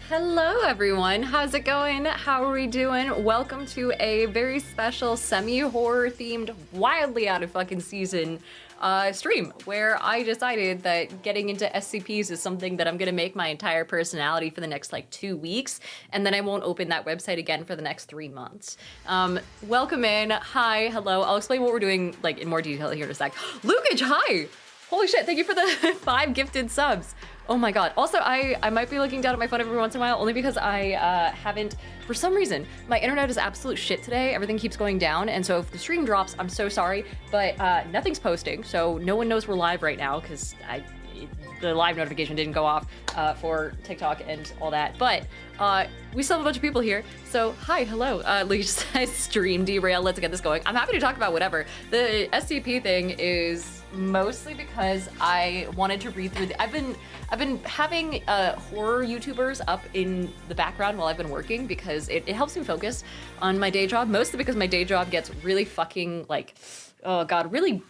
Hello everyone, how's it going? How are we doing? Welcome to a very special semi-horror themed, wildly out of fucking season stream where I decided that getting into SCPs is something that I'm gonna make my entire personality for the next like 2 weeks, and then I won't open that website again for the next 3 months. Welcome in, hi, hello. I'll explain what we're doing like in more detail here in a sec. Lukage, hi! Holy shit, thank you for the 5 gifted subs. Oh my god. Also, I might be looking down at my phone every once in a while, only because I haven't, for some reason, my internet is absolute shit today. Everything keeps going down, and so if the stream drops, I'm so sorry, but nothing's posting, so no one knows we're live right now, because the live notification didn't go off for TikTok and all that, but we still have a bunch of people here, so hi, hello. Lee says stream derail, let's get this going. I'm happy to talk about whatever. The SCP thing is mostly because I wanted to read through I've been having horror YouTubers up in the background while I've been working because it helps me focus on my day job, mostly because my day job gets really fucking like, oh god, really,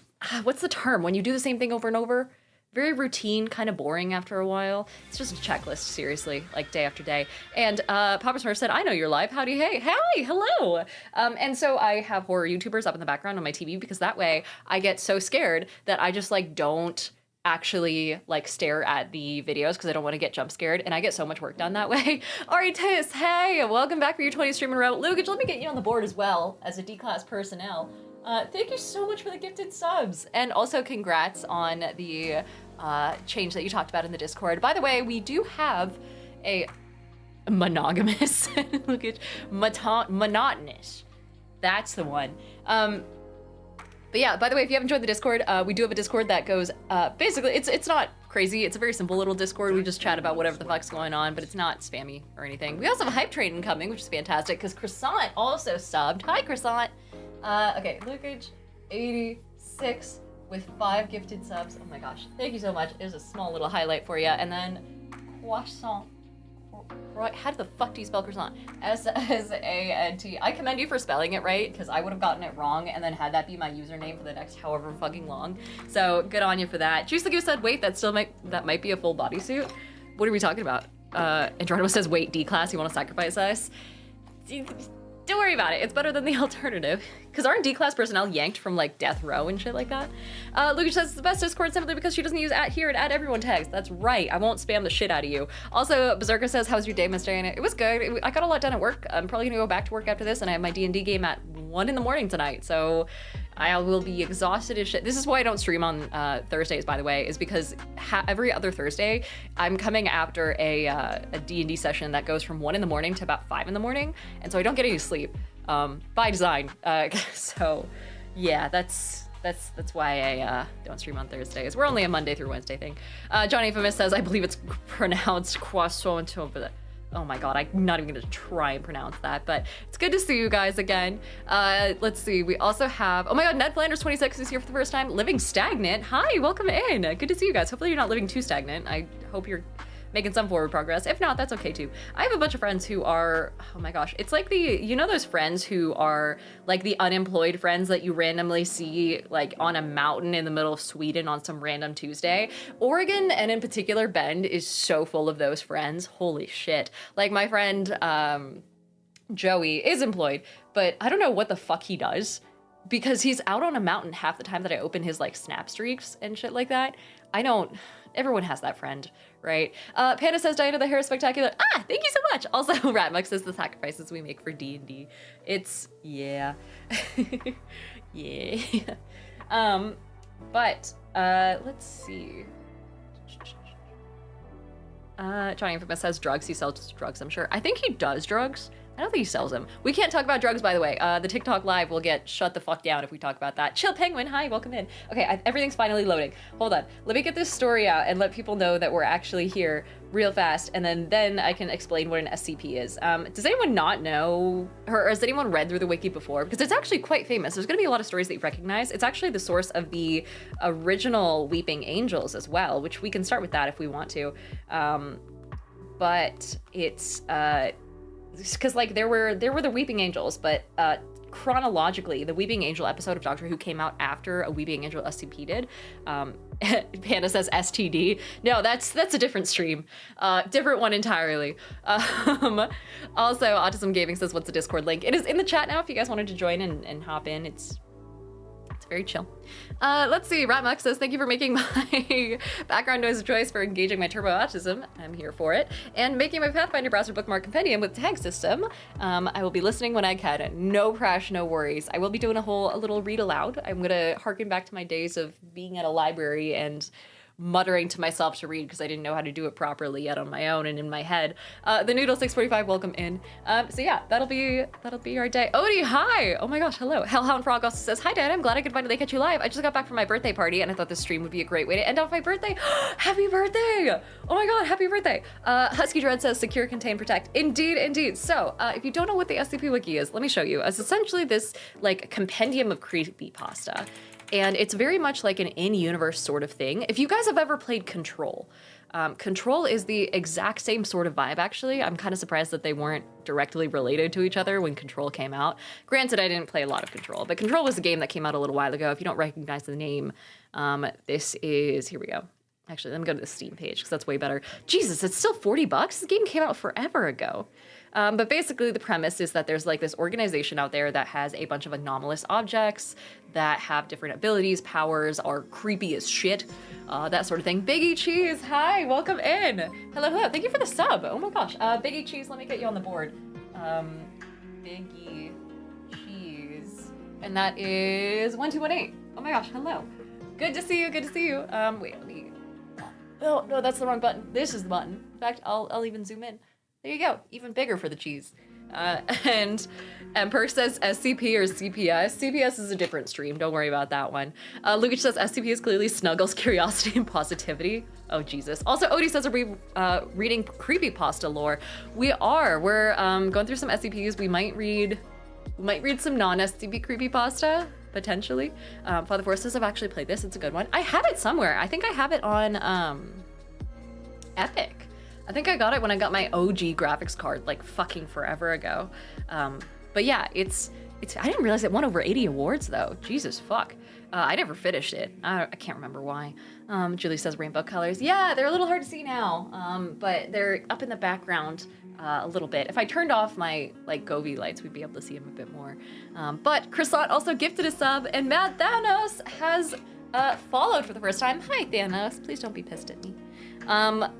what's the term? When you do the same thing over and over? Very routine, kind of boring after a while. It's just a checklist, seriously, like day after day. And Papa Smurf said, I know you're live, howdy, hey, hi, hello. And so I have horror YouTubers up in the background on my TV because that way I get so scared that I just like don't actually like stare at the videos because I don't want to get jump scared, and I get so much work done that way. Alright, Tis, hey, welcome back for your 20 stream in a row. Lukage, let me get you on the board as well as a D-class personnel. Thank you so much for the gifted subs, and also congrats on the change that you talked about in the Discord. By the way, we do have a monogamous, look at monotonous. That's the one. But yeah, by the way, if you haven't joined the Discord, we do have a Discord that goes, basically, it's not crazy. It's a very simple little Discord. We just chat about whatever the fuck's going on, but it's not spammy or anything. We also have a hype train incoming, which is fantastic, because Croissant also subbed. Hi, Croissant. Okay, Lukage, 86 with 5 gifted subs. Oh my gosh, thank you so much. There's a small little highlight for you. And then Croissant. How the fuck do you spell croissant? S-A-N-T. I commend you for spelling it right, because I would have gotten it wrong and then had that be my username for the next however fucking long. So good on you for that. Juice the Goose said, wait, that might be a full bodysuit? What are we talking about? Andronimo says, wait, D-class, you want to sacrifice us? Don't worry about it, it's better than the alternative. Because aren't D-class personnel yanked from like death row and shit like that? Lucas says it's the best Discord simply because she doesn't use @here and @everyone tags. That's right, I won't spam the shit out of you. Also, Berserker says, how's your day, Miss Diana? It was good, I got a lot done at work. I'm probably gonna go back to work after this, and I have my D&D game at 1 in the morning tonight, so I will be exhausted as shit. This is why I don't stream on Thursdays, by the way, is because every other Thursday, I'm coming after a D&D session that goes from 1 in the morning to about 5 in the morning, and so I don't get any sleep, by design. So yeah, that's why I don't stream on Thursdays. We're only a Monday through Wednesday thing. Johnny Infamous says, I believe it's pronounced croissant, but oh my god, I'm not even gonna try and pronounce that, but it's good to see you guys again. Let's see, we also have, oh my god, Ned Flanders 26 is here for the first time. Living Stagnant, hi, welcome in. Good to see you guys. Hopefully you're not living too stagnant. I hope you're making some forward progress. If not, that's okay too. I have a bunch of friends who are, oh my gosh, it's like you know those friends who are like the unemployed friends that you randomly see like on a mountain in the middle of Sweden on some random Tuesday? Oregon, and in particular Bend, is so full of those friends. Holy shit. Like my friend Joey is employed, but I don't know what the fuck he does, because he's out on a mountain half the time that I open his like snap streaks and shit like that. Everyone has that friend, right? Panda says, Diana, the hair is spectacular. Ah, thank you so much. Also, Ratmux says the sacrifices we make for D&D. It's, yeah. Yeah. But, let's see. Johnny Infamous says drugs. He sells drugs, I'm sure. I think he does drugs. I don't think he sells them. We can't talk about drugs, by the way. The TikTok live will get shut the fuck down if we talk about that. Chill Penguin, hi, welcome in. Okay, everything's finally loading. Hold on, let me get this story out and let people know that we're actually here real fast, and then I can explain what an SCP is. Does anyone not know, or has anyone read through the wiki before? Because it's actually quite famous. There's gonna be a lot of stories that you recognize. It's actually the source of the original Weeping Angels as well, which we can start with that if we want to. But it's, because like there were the Weeping Angels, but chronologically, the Weeping Angel episode of Doctor Who came out after a Weeping Angel SCP did. Panda says STD. No, that's a different stream. Different one entirely. Also, Autism Gaming says, what's the Discord link? It is in the chat now if you guys wanted to join and hop in. It's very chill. Let's see, Ratmuck says, thank you for making my background noise of choice for engaging my turbo autism. I'm here for it. And making my Pathfinder browser bookmark compendium with tag system. I will be listening when I can. No crash, no worries. I will be doing a little read aloud. I'm gonna harken back to my days of being at a library and muttering to myself to read because I didn't know how to do it properly yet on my own and in my head. The Noodle 645, welcome in. So yeah, that'll be our day. Odie, hi! Oh my gosh, hello. Hellhound Frog also says, hi Dad, I'm glad I could finally catch you live. I just got back from my birthday party and I thought this stream would be a great way to end off my birthday. Happy birthday! Oh my god, happy birthday. Husky Dread says, secure, contain, protect. Indeed, indeed. So, if you don't know what the SCP Wiki is, let me show you. It's essentially this like compendium of creepypasta. And it's very much like an in-universe sort of thing. If you guys have ever played Control, Control is the exact same sort of vibe, actually. I'm kind of surprised that they weren't directly related to each other when Control came out. Granted, I didn't play a lot of Control, but Control was a game that came out a little while ago. If you don't recognize the name, this is, here we go. Actually, let me go to the Steam page because that's way better. Jesus, it's still $40? This game came out forever ago. But basically the premise is that there's like this organization out there that has a bunch of anomalous objects that have different abilities, powers, are creepy as shit, that sort of thing. Biggie Cheese, hi, welcome in. Hello, hello, thank you for the sub. Oh my gosh, Biggie Cheese, let me get you on the board. Biggie Cheese, and that is 1218. Oh my gosh, hello. Good to see you, good to see you. Wait, let me, oh no, that's the wrong button. This is the button. In fact, I'll even zoom in. There you go, even bigger for the cheese. And Emperor says SCP or CPS. CPS is a different stream, don't worry about that one. Luke says SCP is clearly Snuggles, Curiosity, and Positivity. Oh, Jesus. Also, Odie says, are we reading creepypasta lore? We are. We're going through some SCPs. We might read some non-SCP creepypasta, potentially. Father Force says, I've actually played this. It's a good one. I have it somewhere. I think I have it on Epic. I think I got it when I got my OG graphics card like fucking forever ago. But yeah, it's I didn't realize it won over 80 awards though. Jesus fuck. I never finished it. I can't remember why. Julie says rainbow colors. Yeah, they're a little hard to see now, but they're up in the background a little bit. If I turned off my like Govee lights, we'd be able to see them a bit more. But Croissant also gifted a sub, and Mad Thanos has followed for the first time. Hi Thanos, please don't be pissed at me.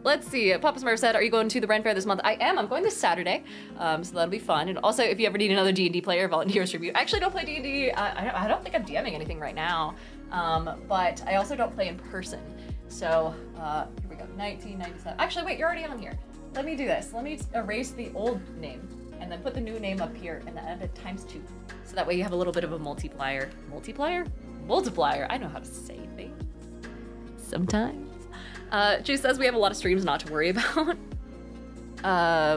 Let's see, Papa Smurf said, are you going to the Ren Fair this month? I am, I'm going this Saturday, so that'll be fun. And also, if you ever need another D&D player, volunteers tribute. I actually don't play D&D, I don't think I'm DMing anything right now, but I also don't play in person. So, here we go, 1997. Actually, wait, you're already on here. Let me do this. Let me erase the old name, and then put the new name up here, and then add it ×2. So that way you have a little bit of a multiplier. Multiplier? I know how to say things. Sometimes. Juice says we have a lot of streams not to worry about.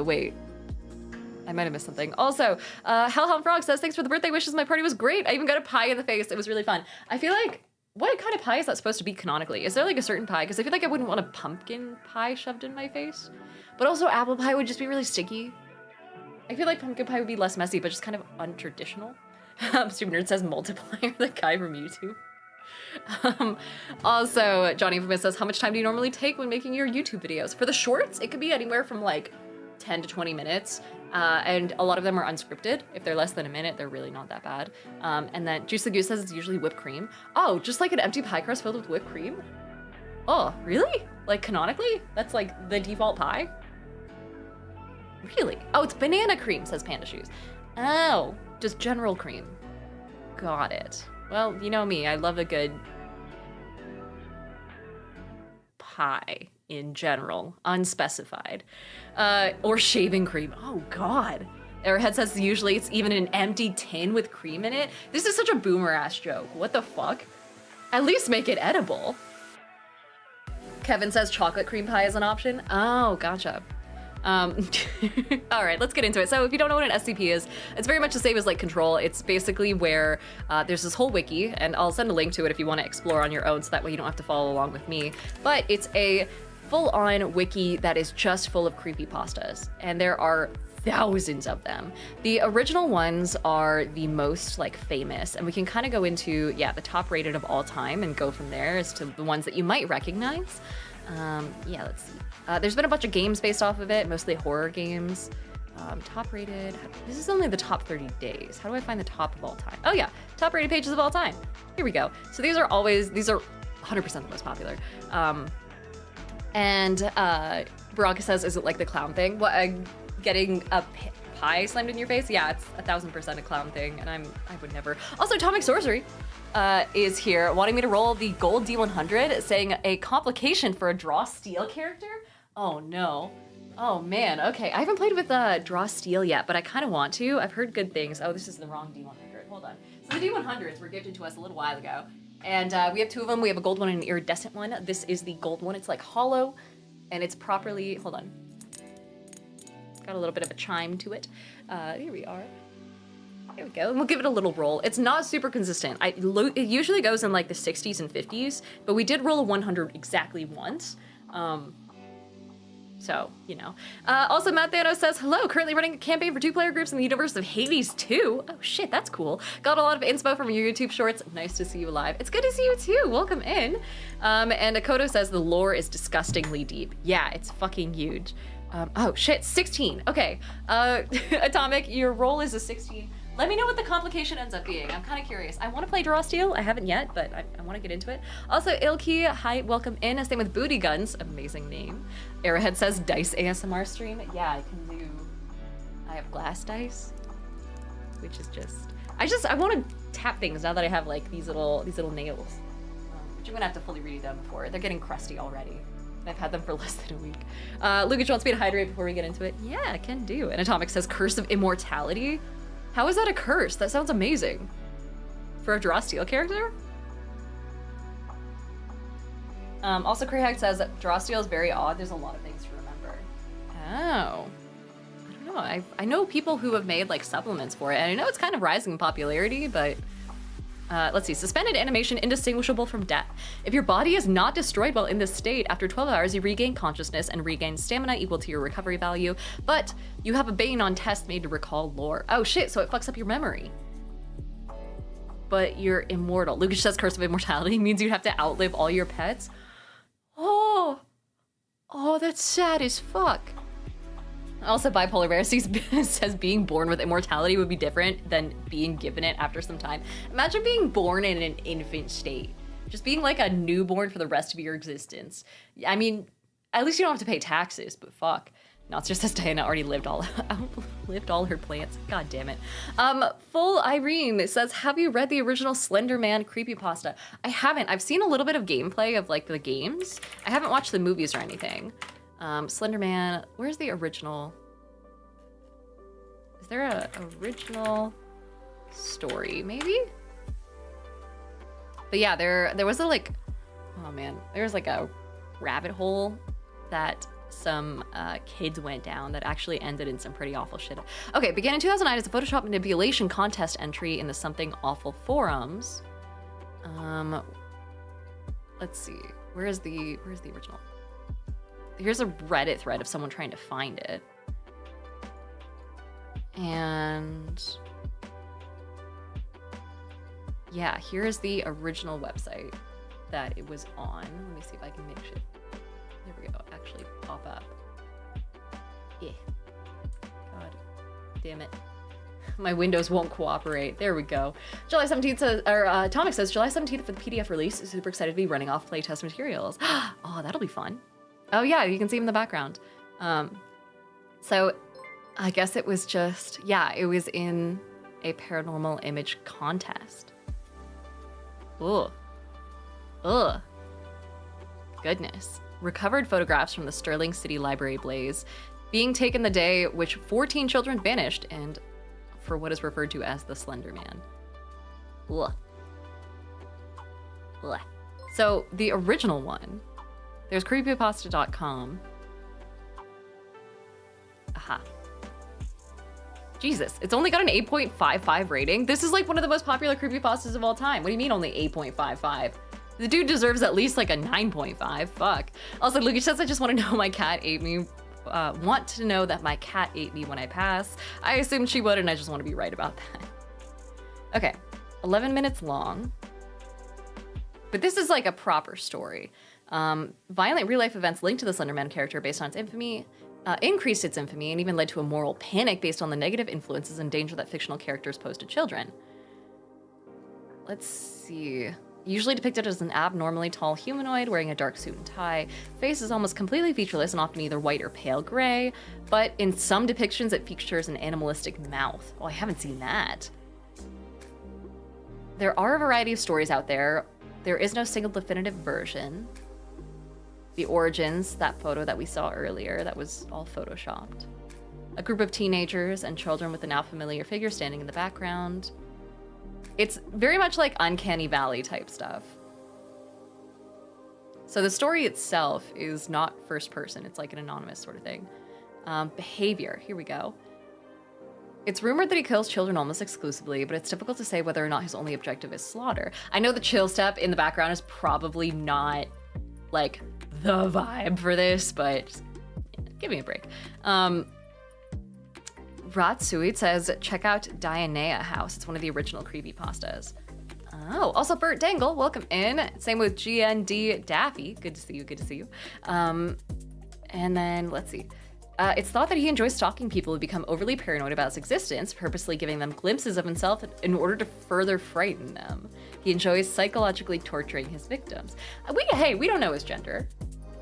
Wait. I might have missed something. Also, Hellhound Frog says, thanks for the birthday wishes. My party was great. I even got a pie in the face. It was really fun. I feel like, what kind of pie is that supposed to be canonically? Is there like a certain pie? Because I feel like I wouldn't want a pumpkin pie shoved in my face. But also apple pie would just be really sticky. I feel like pumpkin pie would be less messy, but just kind of untraditional. Stupid Nerd says multiplier, the guy from YouTube. Also, Johnny Infamous says, how much time do you normally take when making your YouTube videos? For the shorts, it could be anywhere from like 10 to 20 minutes. And a lot of them are unscripted. If they're less than a minute, they're really not that bad. And then Juice the Goose says it's usually whipped cream. Oh, just like an empty pie crust filled with whipped cream? Oh, really? Like canonically? That's like the default pie? Really? Oh, it's banana cream, says Panda Shoes. Oh, just general cream. Got it. Well, you know me, I love a good pie in general, unspecified. Or shaving cream. Oh God. Airhead says usually it's even an empty tin with cream in it. This is such a boomer ass joke. What the fuck? At least make it edible. Kevin says chocolate cream pie is an option. Oh, gotcha. All right, let's get into it. So if you don't know what an SCP is, it's very much the same as like Control. It's basically where there's this whole wiki, and I'll send a link to it if you want to explore on your own, so that way you don't have to follow along with me. But it's a full-on wiki that is just full of creepypastas, and there are thousands of them. The original ones are the most like famous, and we can kind of go into, yeah, the top rated of all time and go from there as to the ones that you might recognize. Yeah, let's see. There's been a bunch of games based off of it, mostly horror games. Top rated, this is only the top 30 days. How do I find the top of all time? Oh yeah, top rated pages of all time. Here we go. So these are 100% the most popular. Baraka says, is it like the clown thing? What, getting a pie slammed in your face? Yeah, it's 1000% a clown thing, and I would never. Also, Atomic Sorcery is here, wanting me to roll the gold D100, saying a complication for a draw steel character? Oh no. Oh man, okay. I haven't played with draw steel yet, but I kind of want to. I've heard good things. Oh, this is the wrong D100. Hold on. So the D100s were gifted to us a little while ago, and we have two of them. We have a gold one and an iridescent one. This is the gold one. It's like hollow, and it's properly, hold on. It's got a little bit of a chime to it. Here we are. There we go. And we'll give it a little roll. It's not super consistent. It usually goes in like the 60s and 50s, but we did roll a 100 exactly once. So, you know. Also, Matt Thanos says, hello, currently running a campaign for 2-player groups in the universe of Hades 2. Oh shit, that's cool. Got a lot of inspo from your YouTube shorts. Nice to see you live. It's good to see you too. Welcome in. And Akoto says the lore is disgustingly deep. Yeah, it's fucking huge. Oh shit, 16. Okay. Atomic, your roll is a 16. Let me know what the complication ends up being. I'm kind of curious. I want to play Draw Steel. I haven't yet, but I want to get into it. Also, Ilki, hi, welcome in. Same with Booty Guns. Amazing name. Arrowhead says Dice ASMR stream. Yeah, I can do. I have glass dice, which is just. I want to tap things now that I have like these little nails. But you're gonna have to fully redo them before. They're getting crusty already. I've had them for less than a week. Lucas wants me to hydrate before we get into it. Yeah, I can do. And Atomic says Curse of Immortality. How is that a curse? That sounds amazing. For a Draw Steel character? Also, Crayhag says that Draw Steel is very odd. There's a lot of things to remember. Oh. I don't know. I know people who have made like supplements for it, and I know it's kind of rising in popularity, but let's see. Suspended animation indistinguishable from death. If your body is not destroyed while in this state, after 12 hours you regain consciousness and regain stamina equal to your recovery value, but you have a Bane on test made to recall lore. Oh shit, so it fucks up your memory. But you're immortal. Lucas says Curse of Immortality means you'd have to outlive all your pets. Oh, that's sad as fuck. Also, Bipolar Bear says being born with immortality would be different than being given it after some time. Imagine being born in an infant state. Just being like a newborn for the rest of your existence. I mean, at least you don't have to pay taxes, but fuck. No, it's just as Diana already outlived all her plants. God damn it. Full Irene says, have you read the original Slenderman creepypasta? I haven't. I've seen a little bit of gameplay of like the games. I haven't watched the movies or anything. Slenderman, where's the original? Is there a original story, maybe? But yeah, there was a like, oh man, there was like a rabbit hole that some kids went down that actually ended in some pretty awful shit. Okay, began in 2009 as a Photoshop manipulation contest entry in the Something Awful forums. Let's see, where's the original? Here's a Reddit thread of someone trying to find it. And yeah, here's the original website that it was on. Let me see if I can make shit. There we go, actually pop up. Yeah. God damn it. My Windows won't cooperate. There we go. July 17th says, or Atomic says, July 17th for the PDF release. Super excited to be running off playtest materials. Oh, that'll be fun. Oh yeah, you can see him in the background. So I guess it was just, yeah, it was in a paranormal image contest. Ugh. Ugh. Goodness. Recovered photographs from the Sterling City Library blaze being taken the day which 14 children vanished and for what is referred to as the Slenderman. Ugh. Ugh. So the original one, there's creepypasta.com. Aha. Jesus, it's only got an 8.55 rating. This is like one of the most popular creepypastas of all time. What do you mean only 8.55? The dude deserves at least like a 9.5. Fuck. Also, Lucas says, I just want to know my cat ate me want to know that my cat ate me when I pass. I assumed she would, and I just want to be right about that. Okay, 11 minutes long. But this is like a proper story. Violent real-life events linked to the Slenderman character based on its infamy increased its infamy and even led to a moral panic based on the negative influences and danger that fictional characters pose to children. Let's see. Usually depicted as an abnormally tall humanoid wearing a dark suit and tie. Face is almost completely featureless and often either white or pale gray, but in some depictions it features an animalistic mouth. Oh, I haven't seen that. There are a variety of stories out there. There is no single definitive version. The origins, that photo that we saw earlier, that was all photoshopped. A group of teenagers and children with a now familiar figure standing in the background. It's very much like Uncanny Valley type stuff. So the story itself is not first person, it's like an anonymous sort of thing. Behavior, here we go. It's rumored that he kills children almost exclusively, but it's difficult to say whether or not his only objective is slaughter. I know the chill step in the background is probably not like the vibe for this, but just, give me a break. Ratsuit says, check out Dianea House. It's one of the original creepypastas. Oh, also Bert Dangle, welcome in. Same with GND Daffy. Good to see you, good to see you. And then, let's see. It's thought that he enjoys stalking people who become overly paranoid about his existence, purposely giving them glimpses of himself in order to further frighten them. He enjoys psychologically torturing his victims. Hey, we don't know his gender.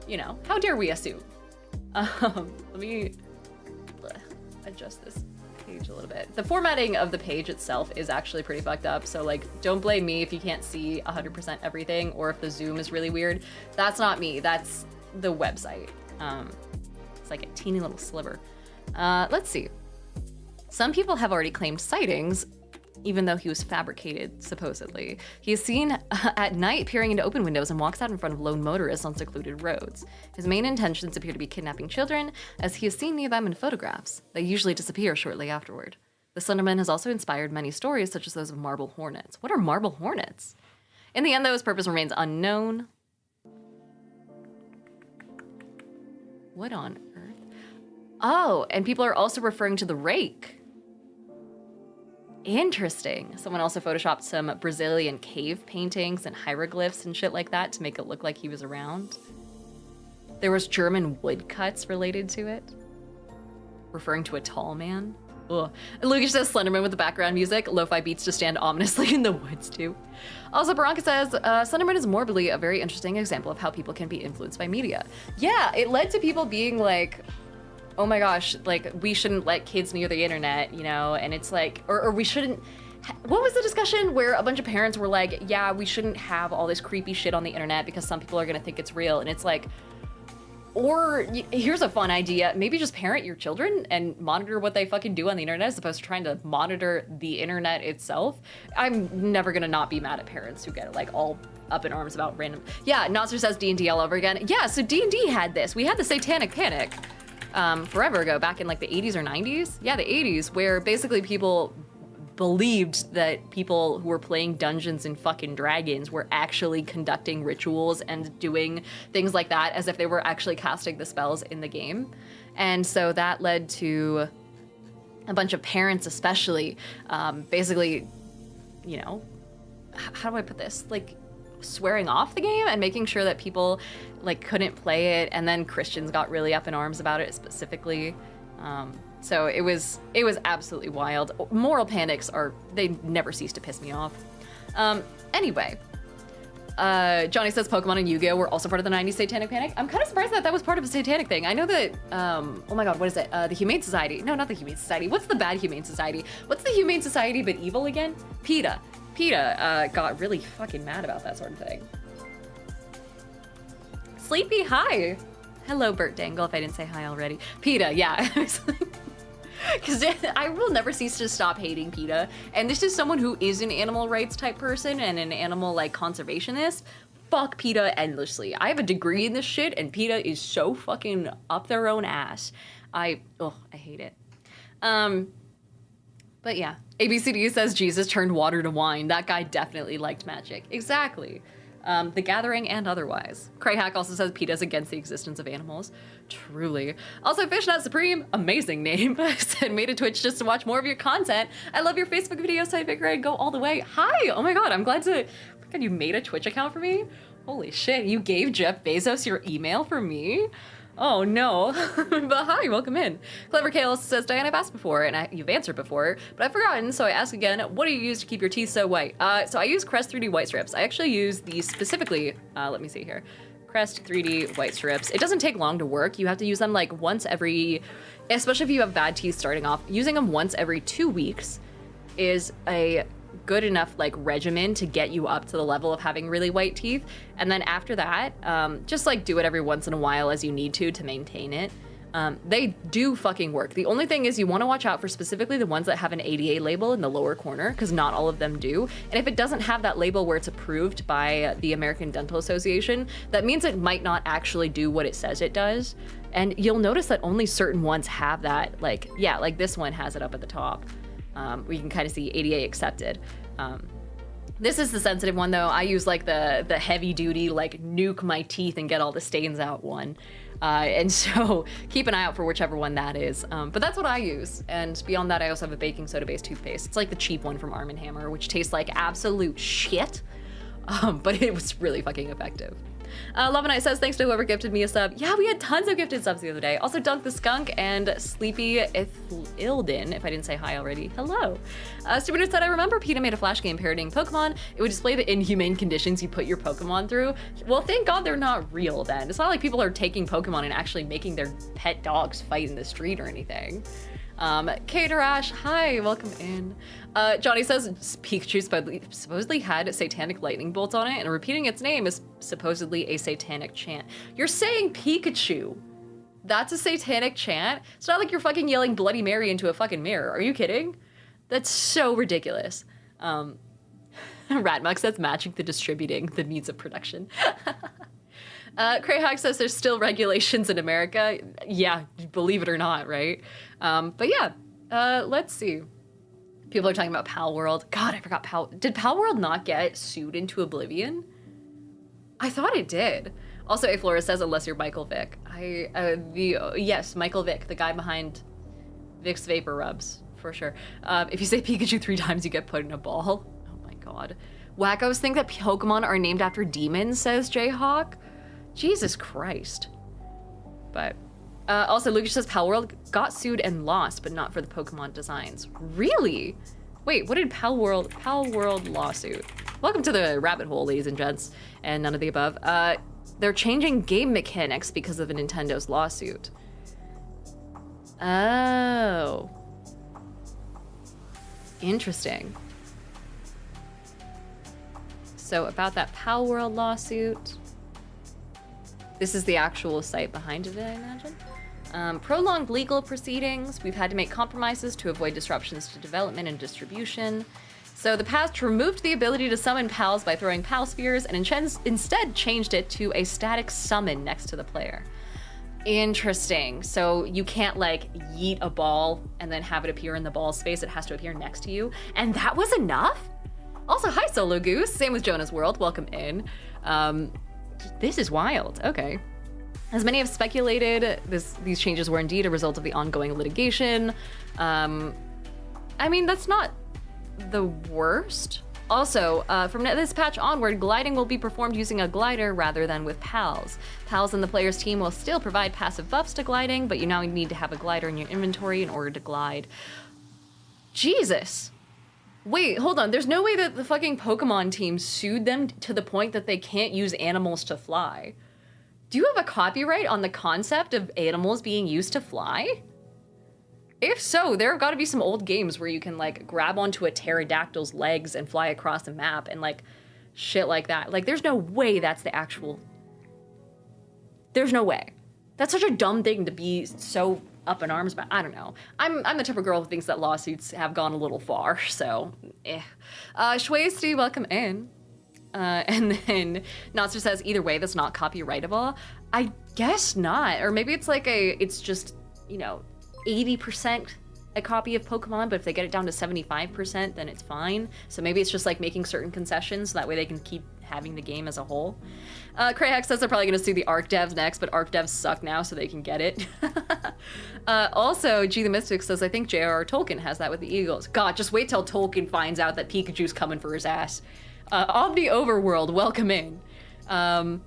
You know, how dare we assume? Let me adjust this page a little bit. The formatting of the page itself is actually pretty fucked up, so like, don't blame me if you can't see 100% everything, or if the zoom is really weird. That's not me, that's the website. It's like a teeny little sliver. Let's see. Some people have already claimed sightings, even though he was fabricated, supposedly. He is seen at night peering into open windows and walks out in front of lone motorists on secluded roads. His main intentions appear to be kidnapping children, as he is seen near them in photographs. They usually disappear shortly afterward. The Slenderman has also inspired many stories, such as those of marble hornets. What are marble hornets? In the end, though, his purpose remains unknown. What on earth? Oh, and people are also referring to the rake. Interesting. Someone also photoshopped some Brazilian cave paintings and hieroglyphs and shit like that to make it look like he was around. There was German woodcuts related to it, referring to a tall man. Ugh. Lucas says Slenderman with the background music, lo-fi beats to stand ominously in the woods too. Also, Baranka says, Slenderman is morbidly a very interesting example of how people can be influenced by media. Yeah, it led to people being like, oh my gosh, like, we shouldn't let kids near the internet, you know? And it's like, or we shouldn't, what was the discussion where a bunch of parents were like, yeah, we shouldn't have all this creepy shit on the internet because some people are gonna think it's real. And it's like, or here's a fun idea, maybe just parent your children and monitor what they fucking do on the internet as opposed to trying to monitor the internet itself. I'm never gonna not be mad at parents who get like all up in arms about random. Yeah, Nazir says D&D all over again. Yeah, so D&D had this. We had the Satanic Panic forever ago, back in like the 80s or 90s. Yeah, the 80s, where basically people believed that people who were playing Dungeons and fucking Dragons were actually conducting rituals and doing things like that as if they were actually casting the spells in the game. And so that led to a bunch of parents especially, basically, you know, how do I put this? Like, swearing off the game and making sure that people like couldn't play it, and then Christians got really up in arms about it specifically. So it was absolutely wild. Moral panics they never cease to piss me off. Anyway, Johnny says Pokemon and Yu-Gi-Oh were also part of the 90s Satanic Panic. I'm kind of surprised that was part of a satanic thing. I know that, oh my god, what is it? The Humane Society. No, not the Humane Society. What's the bad Humane Society? What's the Humane Society but evil again? PETA. PETA got really fucking mad about that sort of thing. Sleepy, hi. Hello, Bert Dangle, if I didn't say hi already. PETA, yeah. Because I will never cease to stop hating PETA. And this is someone who is an animal rights type person and an animal like conservationist. Fuck PETA endlessly. I have a degree in this shit and PETA is so fucking up their own ass. I hate it. But yeah, ABCD says Jesus turned water to wine. That guy definitely liked magic. Exactly. The Gathering and otherwise. Crayhack also says PETA's against the existence of animals. Truly. Also, Fishnut Supreme, amazing name, said made a Twitch just to watch more of your content. I love your Facebook videos, so I figured I'd go all the way. Hi! Oh my god, I'm glad to... Oh my god, you made a Twitch account for me? Holy shit, you gave Jeff Bezos your email for me? Oh no, but hi, welcome in. Clever Kale says, Diane, I've asked before, and you've answered before, but I've forgotten, so I ask again, what do you use to keep your teeth so white? So I use Crest 3D white strips. I actually use these specifically, let me see here. Crest 3D white strips. It doesn't take long to work. You have to use them like once every, especially if you have bad teeth starting off, using them once every 2 weeks is a good enough like regimen to get you up to the level of having really white teeth. And then after that, just like do it every once in a while as you need to maintain it. They do fucking work. The only thing is you want to watch out for specifically the ones that have an ADA label in the lower corner, because not all of them do. And if it doesn't have that label where it's approved by the American Dental Association, that means it might not actually do what it says it does. And you'll notice that only certain ones have that, like, yeah, like this one has it up at the top. Where you can kind of see ADA accepted. This is the sensitive one though. I use like the heavy duty, like nuke my teeth and get all the stains out one. And so keep an eye out for whichever one that is. But that's what I use. And beyond that, I also have a baking soda based toothpaste. It's like the cheap one from Arm & Hammer, which tastes like absolute shit. But it was really fucking effective. Lovenite says, thanks to whoever gifted me a sub. Yeah, we had tons of gifted subs the other day. Also, Dunk the Skunk and Sleepy Ilden, if I didn't say hi already. Hello. Stupider said, I remember PETA made a Flash game parodying Pokemon. It would display the inhumane conditions you put your Pokemon through. Well, thank God they're not real then. It's not like people are taking Pokemon and actually making their pet dogs fight in the street or anything. Katerash, hi, welcome in. Johnny says Pikachu supposedly had satanic lightning bolts on it, and repeating its name is supposedly a satanic chant. You're saying Pikachu? That's a satanic chant? It's not like you're fucking yelling Bloody Mary into a fucking mirror. Are you kidding? That's so ridiculous. Ratmux says matching the distributing the needs of production. Crayhack says there's still regulations in America. Yeah, believe it or not, right? But yeah, let's see. People are talking about Palworld. God, I forgot Did Palworld not get sued into oblivion? I thought it did. Also, A Flora says, unless you're Michael Vick. Yes, Michael Vick, the guy behind Vicks Vapor Rubs, for sure. If you say Pikachu 3 times, you get put in a ball. Oh my God. Wackos think that Pokemon are named after demons, says Jayhawk. Jesus Christ. But also Lucas says Palworld got sued and lost, but not for the Pokemon designs. Really? Wait, what did Palworld lawsuit? Welcome to the rabbit hole, ladies and gents, and none of the above. They're changing game mechanics because of a Nintendo's lawsuit. Oh. Interesting. So about that Palworld lawsuit. This is the actual site behind it, I imagine. Prolonged legal proceedings. We've had to make compromises to avoid disruptions to development and distribution. So the patch removed the ability to summon pals by throwing pal spheres and instead changed it to a static summon next to the player. Interesting. So you can't like yeet a ball and then have it appear in the ball space. It has to appear next to you. And that was enough? Also, hi Solo Goose. Same with Jonah's World. Welcome in. This is wild. Okay. As many have speculated, these changes were indeed a result of the ongoing litigation. I mean, that's not the worst. Also, from this patch onward, gliding will be performed using a glider rather than with pals. Pals in the player's team will still provide passive buffs to gliding, but you now need to have a glider in your inventory in order to glide. Jesus. Wait, hold on. There's no way that the fucking Pokemon team sued them to the point that they can't use animals to fly. Do you have a copyright on the concept of animals being used to fly? If so, there have got to be some old games where you can like grab onto a pterodactyl's legs and fly across a map and like shit like that. Like there's no way that's the actual... There's no way. That's such a dumb thing to be so up in arms about. I don't know. I'm the type of girl who thinks that lawsuits have gone a little far, so Shwaysti, welcome in. And then Notster says, either way, that's not copyrightable. I guess not. Or maybe it's like it's just, you know, 80% a copy of Pokemon, but if they get it down to 75%, then it's fine. So maybe it's just like making certain concessions so that way they can keep having the game as a whole. Crayhack says they're probably going to sue the ARC devs next, but ARC devs suck now, so they can get it. Also, G the Mystic says, I think J.R.R. Tolkien has that with the Eagles. God, just wait till Tolkien finds out that Pikachu's coming for his ass. Omni Overworld, welcome in. And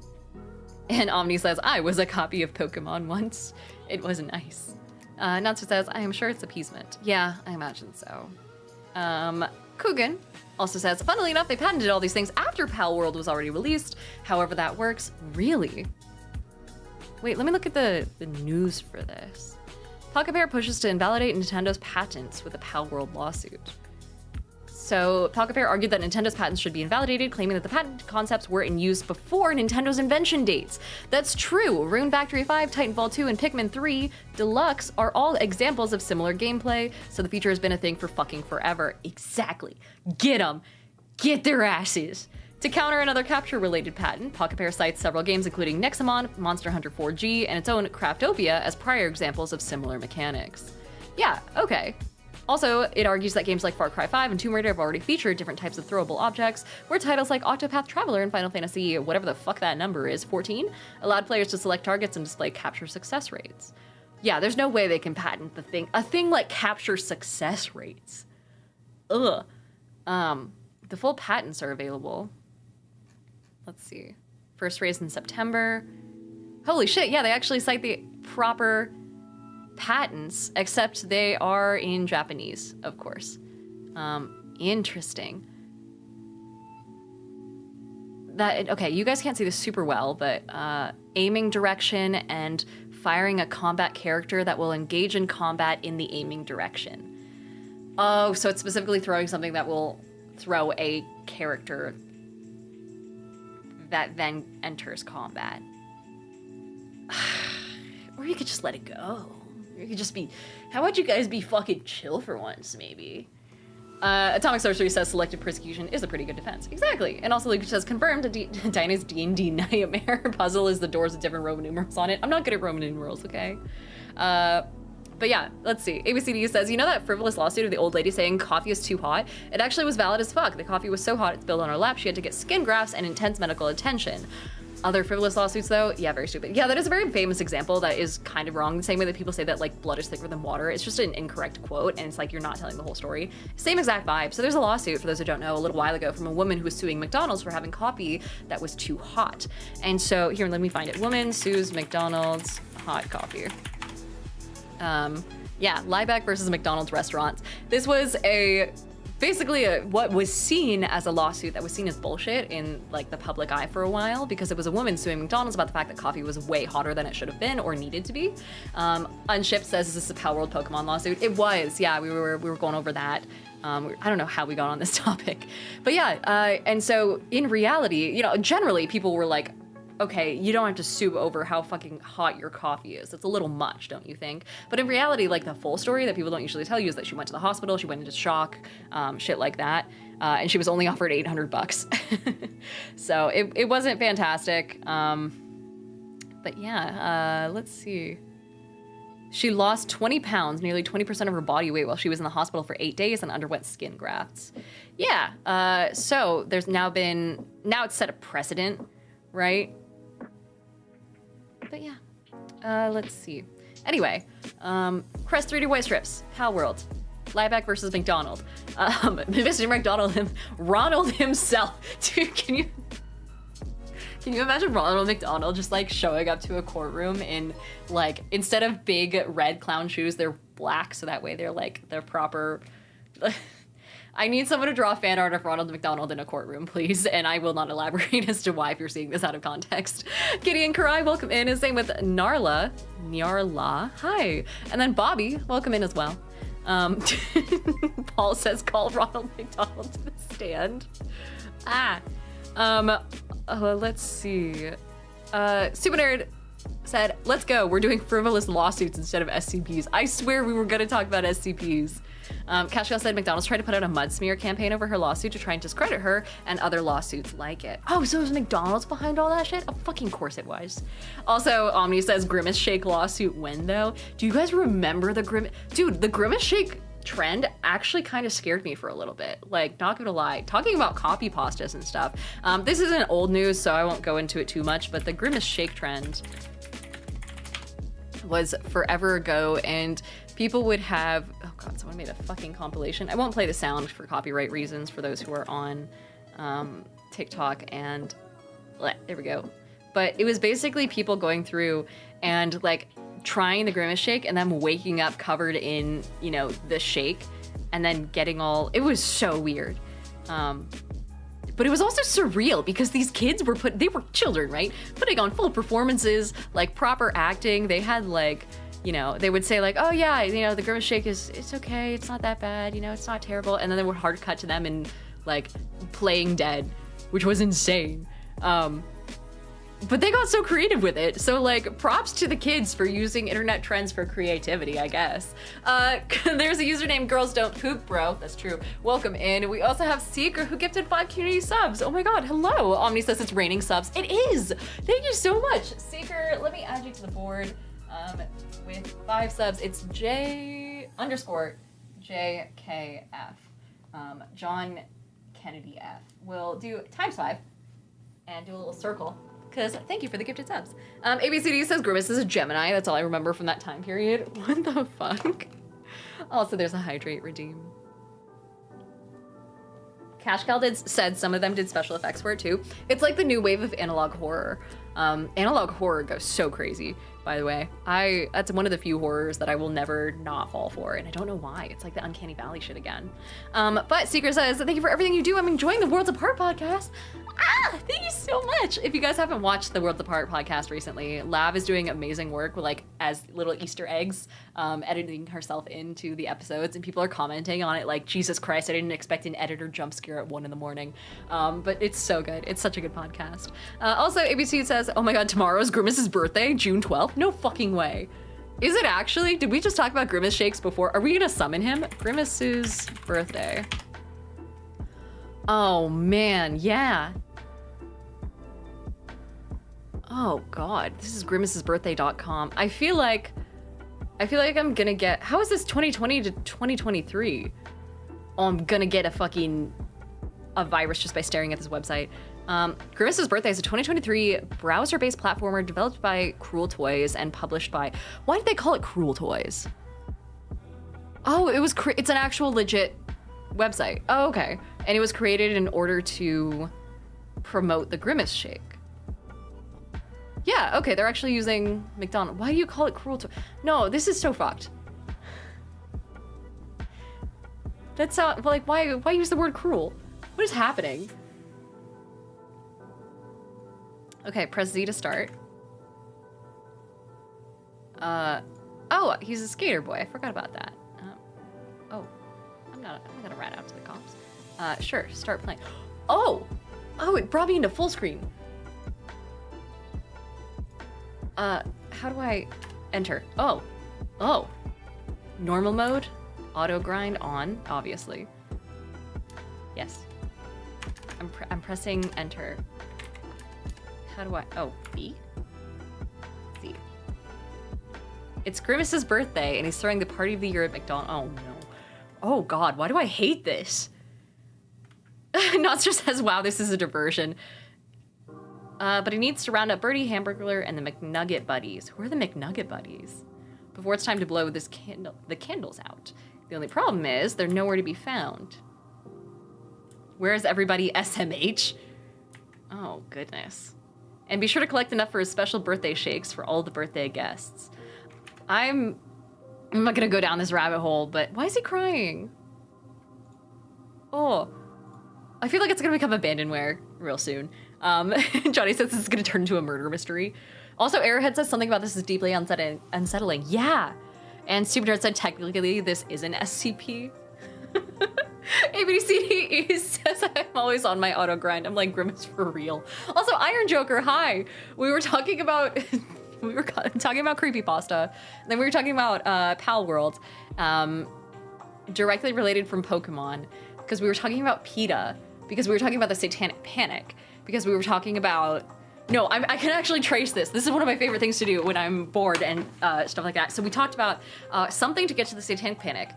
Omni says, I was a copy of Pokemon once. It was nice. Natsu says, I am sure it's appeasement. Yeah, I imagine so. Kugan also says, funnily enough, they patented all these things after Palworld was already released. However that works, really? Wait, let me look at the news for this. Pocket pushes to invalidate Nintendo's patents with a Palworld lawsuit. So Pocket argued that Nintendo's patents should be invalidated, claiming that the patent concepts were in use before Nintendo's invention dates. That's true. Rune Factory 5, Titanfall 2, and Pikmin 3 Deluxe are all examples of similar gameplay, so the feature has been a thing for fucking forever. Exactly. Get them. Get their asses. To counter another capture-related patent, Pocket cites several games including Nexamon, Monster Hunter 4G, and its own Craftopia as prior examples of similar mechanics. Yeah, okay. Also, it argues that games like Far Cry 5 and Tomb Raider have already featured different types of throwable objects, where titles like Octopath Traveler and Final Fantasy, whatever the fuck that number is, 14, allowed players to select targets and display capture success rates. Yeah, there's no way they can patent a thing like capture success rates. Ugh. The full patents are available. Let's see. First raised in September. Holy shit, yeah, they actually cite the proper patents, except they are in Japanese, of course. Interesting. Okay, you guys can't see this super well, but aiming direction and firing a combat character that will engage in combat in the aiming direction. Oh, so it's specifically throwing something that will throw a character that then enters combat. Or you could just let it go. You could just be, how about you guys be fucking chill for once, maybe? Atomic Sorcery says selective persecution is a pretty good defense. Exactly. And also Luke says confirmed Dinah's D&D nightmare puzzle is the doors with different Roman numerals on it. I'm not good at Roman numerals, okay? But yeah, let's see. ABCD says, you know that frivolous lawsuit of the old lady saying coffee is too hot? It actually was valid as fuck. The coffee was so hot it spilled on her lap. She had to get skin grafts and intense medical attention. Other frivolous lawsuits, though, yeah, very stupid. Yeah, that is a very famous example that is kind of wrong. The same way that people say that, like, blood is thicker than water. It's just an incorrect quote, and it's like you're not telling the whole story. Same exact vibe. So there's a lawsuit, for those who don't know, a little while ago from a woman who was suing McDonald's for having coffee that was too hot. And so, here, let me find it. Woman sues McDonald's hot coffee. Yeah, Liebeck versus McDonald's restaurants. This was basically what was seen as a lawsuit that was seen as bullshit in like the public eye for a while, because it was a woman suing McDonald's about the fact that coffee was way hotter than it should have been or needed to be. Unshipped says, is this a Palworld Pokemon lawsuit? It was, yeah, we were going over that. I don't know how we got on this topic, but yeah, and so in reality, you know, generally people were like, okay, you don't have to sue over how fucking hot your coffee is. It's a little much, don't you think? But in reality, like the full story that people don't usually tell you is that she went to the hospital, she went into shock, shit like that, and she was only offered $800. So it wasn't fantastic. But yeah, let's see. She lost 20 pounds, nearly 20% of her body weight, while she was in the hospital for 8 days and underwent skin grafts. Yeah, so there's now it's set a precedent, right? But yeah, let's see. Anyway, Crest 3D White Strips, Palworld, Liebeck versus McDonald. Mr. McDonald, Ronald himself. Dude, can you imagine Ronald McDonald just like showing up to a courtroom in like, instead of big red clown shoes, they're black, so that way they're proper. I need someone to draw fan art of Ronald McDonald in a courtroom, please, and I will not elaborate as to why if you're seeing this out of context. Kitty and Karai, welcome in, and same with Nyarla, hi. And then Bobby, welcome in as well. Paul says, call Ronald McDonald to the stand. Let's see. Super Nerd said, let's go, we're doing frivolous lawsuits instead of SCPs. I swear we were gonna talk about SCPs. Cashgirl said McDonald's tried to put out a mud smear campaign over her lawsuit to try and discredit her and other lawsuits like it. Oh, so it was McDonald's behind all that shit? Of fucking course it was. Also, Omni says Grimace Shake lawsuit when though? Do you guys remember the Grimace? Dude, the Grimace Shake trend actually kind of scared me for a little bit. Like, not gonna lie, talking about copy pastas and stuff. This isn't old news, so I won't go into it too much, but the Grimace Shake trend was forever ago, and people would have, oh god, someone made a fucking compilation. I won't play the sound for copyright reasons for those who are on TikTok, and there we go. But it was basically people going through and like trying the Grimace Shake and then waking up covered in, you know, the shake and then getting all, it was so weird. But it was also surreal because these kids were they were children, right? Putting on full performances, like proper acting. They had like, you know, they would say like, oh yeah, you know, the Grimace Shake it's okay, it's not that bad, you know, it's not terrible. And then they would hard cut to them and like playing dead, which was insane. But they got so creative with it. So like props to the kids for using internet trends for creativity, I guess. There's a username Girls Don't Poop Bro. That's true. Welcome in. We also have Seeker who gifted 5 community subs. Oh my god, hello. Omni says it's raining subs. It is. Thank you so much. Seeker, let me add you to the board with 5 subs. It's J_JKF. John Kennedy F. We'll do ×5 and do a little circle. Because thank you for the gifted subs. ABCD says Grimace is a Gemini. That's all I remember from that time period. What the fuck? Also, there's a hydrate redeem. Cash Cow said some of them did special effects for it too. It's like the new wave of analog horror. Analog horror goes so crazy, by the way. That's one of the few horrors that I will never not fall for, and I don't know why. It's like the Uncanny Valley shit again. But Seeker says, thank you for everything you do. I'm enjoying the Worlds Apart podcast. Thank you so much. If you guys haven't watched the Worlds Apart podcast recently, Lav is doing amazing work with like as little Easter eggs, editing herself into the episodes, and people are commenting on it like, Jesus Christ, I didn't expect an editor jump scare at 1 a.m. But it's so good. It's such a good podcast. Also, ABC says, oh my god, tomorrow's Grimace's birthday, June 12th? No fucking way. Is it actually? Did we just talk about Grimace Shakes before? Are we gonna summon him? Grimace's birthday. Oh man, yeah. Oh god, this is grimacesbirthday.com. I feel like I'm gonna get, how is this 2020 to 2023? Oh, I'm gonna get a virus just by staring at this website. Grimace's Birthday is a 2023 browser-based platformer developed by Cruel Toys and published by, why did they call it Cruel Toys? Oh, it's an actual legit website. Oh, okay. And it was created in order to promote the Grimace Shake. Yeah, okay, they're actually using McDonald's. Why do you call it Cruel Toys? No, this is so fucked. That's how, like, why use the word cruel? What is happening? Okay, press Z to start. Oh, he's a skater boy. I forgot about that. I'm not gonna rat out to the cops. Sure, start playing. Oh, it brought me into full screen. How do I enter? Oh, normal mode, auto grind on, obviously. Yes. I'm pressing enter. How do I, B? Z. It's Grimace's birthday and he's throwing the party of the year at McDonald's. Oh no. Oh god, why do I hate this? Notster says, wow, this is a diversion. But he needs to round up Birdie, Hamburglar, and the McNugget Buddies. Who are the McNugget Buddies? Before it's time to blow the candles out. The only problem is they're nowhere to be found. Where's everybody SMH? Oh, goodness. And be sure to collect enough for his special birthday shakes for all the birthday guests. I'm not gonna go down this rabbit hole, but why is he crying? Oh, I feel like it's gonna become abandonware real soon. Johnny says this is gonna turn into a murder mystery. Also, Airhead says something about this is deeply unsettling. Yeah. And Stupid Nerd said technically this is an SCP. ABCD says I'm always on my auto grind. I'm like Grimace for real. Also, Iron Joker, hi. We were talking about creepypasta, and then we were talking about Palworld, directly related from Pokemon, because we were talking about PETA, because we were talking about the Satanic Panic, because we were talking about. No, I can actually trace this. This is one of my favorite things to do when I'm bored and stuff like that. So we talked about something to get to the Satanic Panic.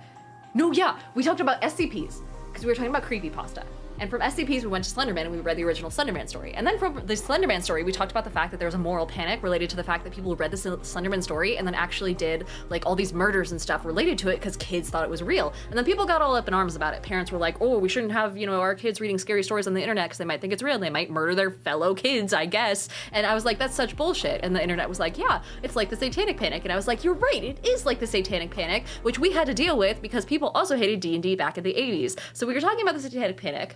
No, yeah, we talked about SCPs, because we were talking about creepypasta. And from SCPs, we went to Slenderman and we read the original Slenderman story. And then from the Slenderman story, we talked about the fact that there was a moral panic related to the fact that people read the Slenderman story and then actually did like all these murders and stuff related to it because kids thought it was real. And then people got all up in arms about it. Parents were like, oh, we shouldn't have, you know, our kids reading scary stories on the internet because they might think it's real. They might murder their fellow kids, I guess. And I was like, that's such bullshit. And the internet was like, yeah, it's like the Satanic Panic. And I was like, you're right, it is like the Satanic Panic, which we had to deal with because people also hated D&D back in the 80s. So we were talking about the Satanic Panic.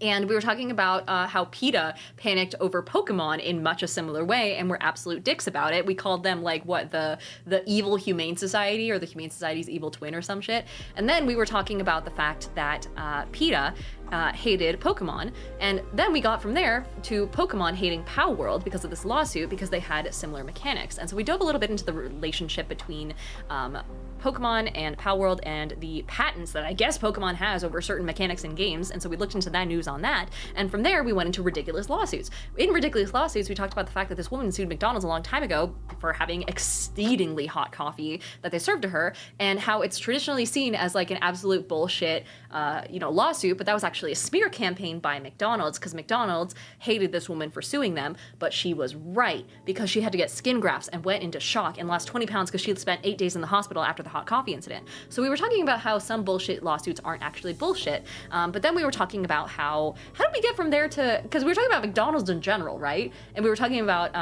And we were talking about how PETA panicked over Pokemon in much a similar way and were absolute dicks about it. We called them like, what, the evil Humane Society or the Humane Society's evil twin or some shit. And then we were talking about the fact that PETA hated Pokemon. And then we got from there to Pokemon hating Palworld because of this lawsuit because they had similar mechanics. And so we dove a little bit into the relationship between Pokemon and Palworld and the patents that I guess Pokemon has over certain mechanics in games. And so we looked into that news on that. And from there, we went into ridiculous lawsuits. In ridiculous lawsuits, we talked about the fact that this woman sued McDonald's a long time ago for having exceedingly hot coffee that they served to her, and how it's traditionally seen as like an absolute bullshit, lawsuit. But that was actually a smear campaign by McDonald's because McDonald's hated this woman for suing them, but she was right because she had to get skin grafts and went into shock and lost 20 pounds because she had spent 8 days in the hospital after the hot coffee incident. So we were talking about how some bullshit lawsuits aren't actually bullshit, but then we were talking about how did we get from there to, because we were talking about McDonald's in general, right? And we were talking about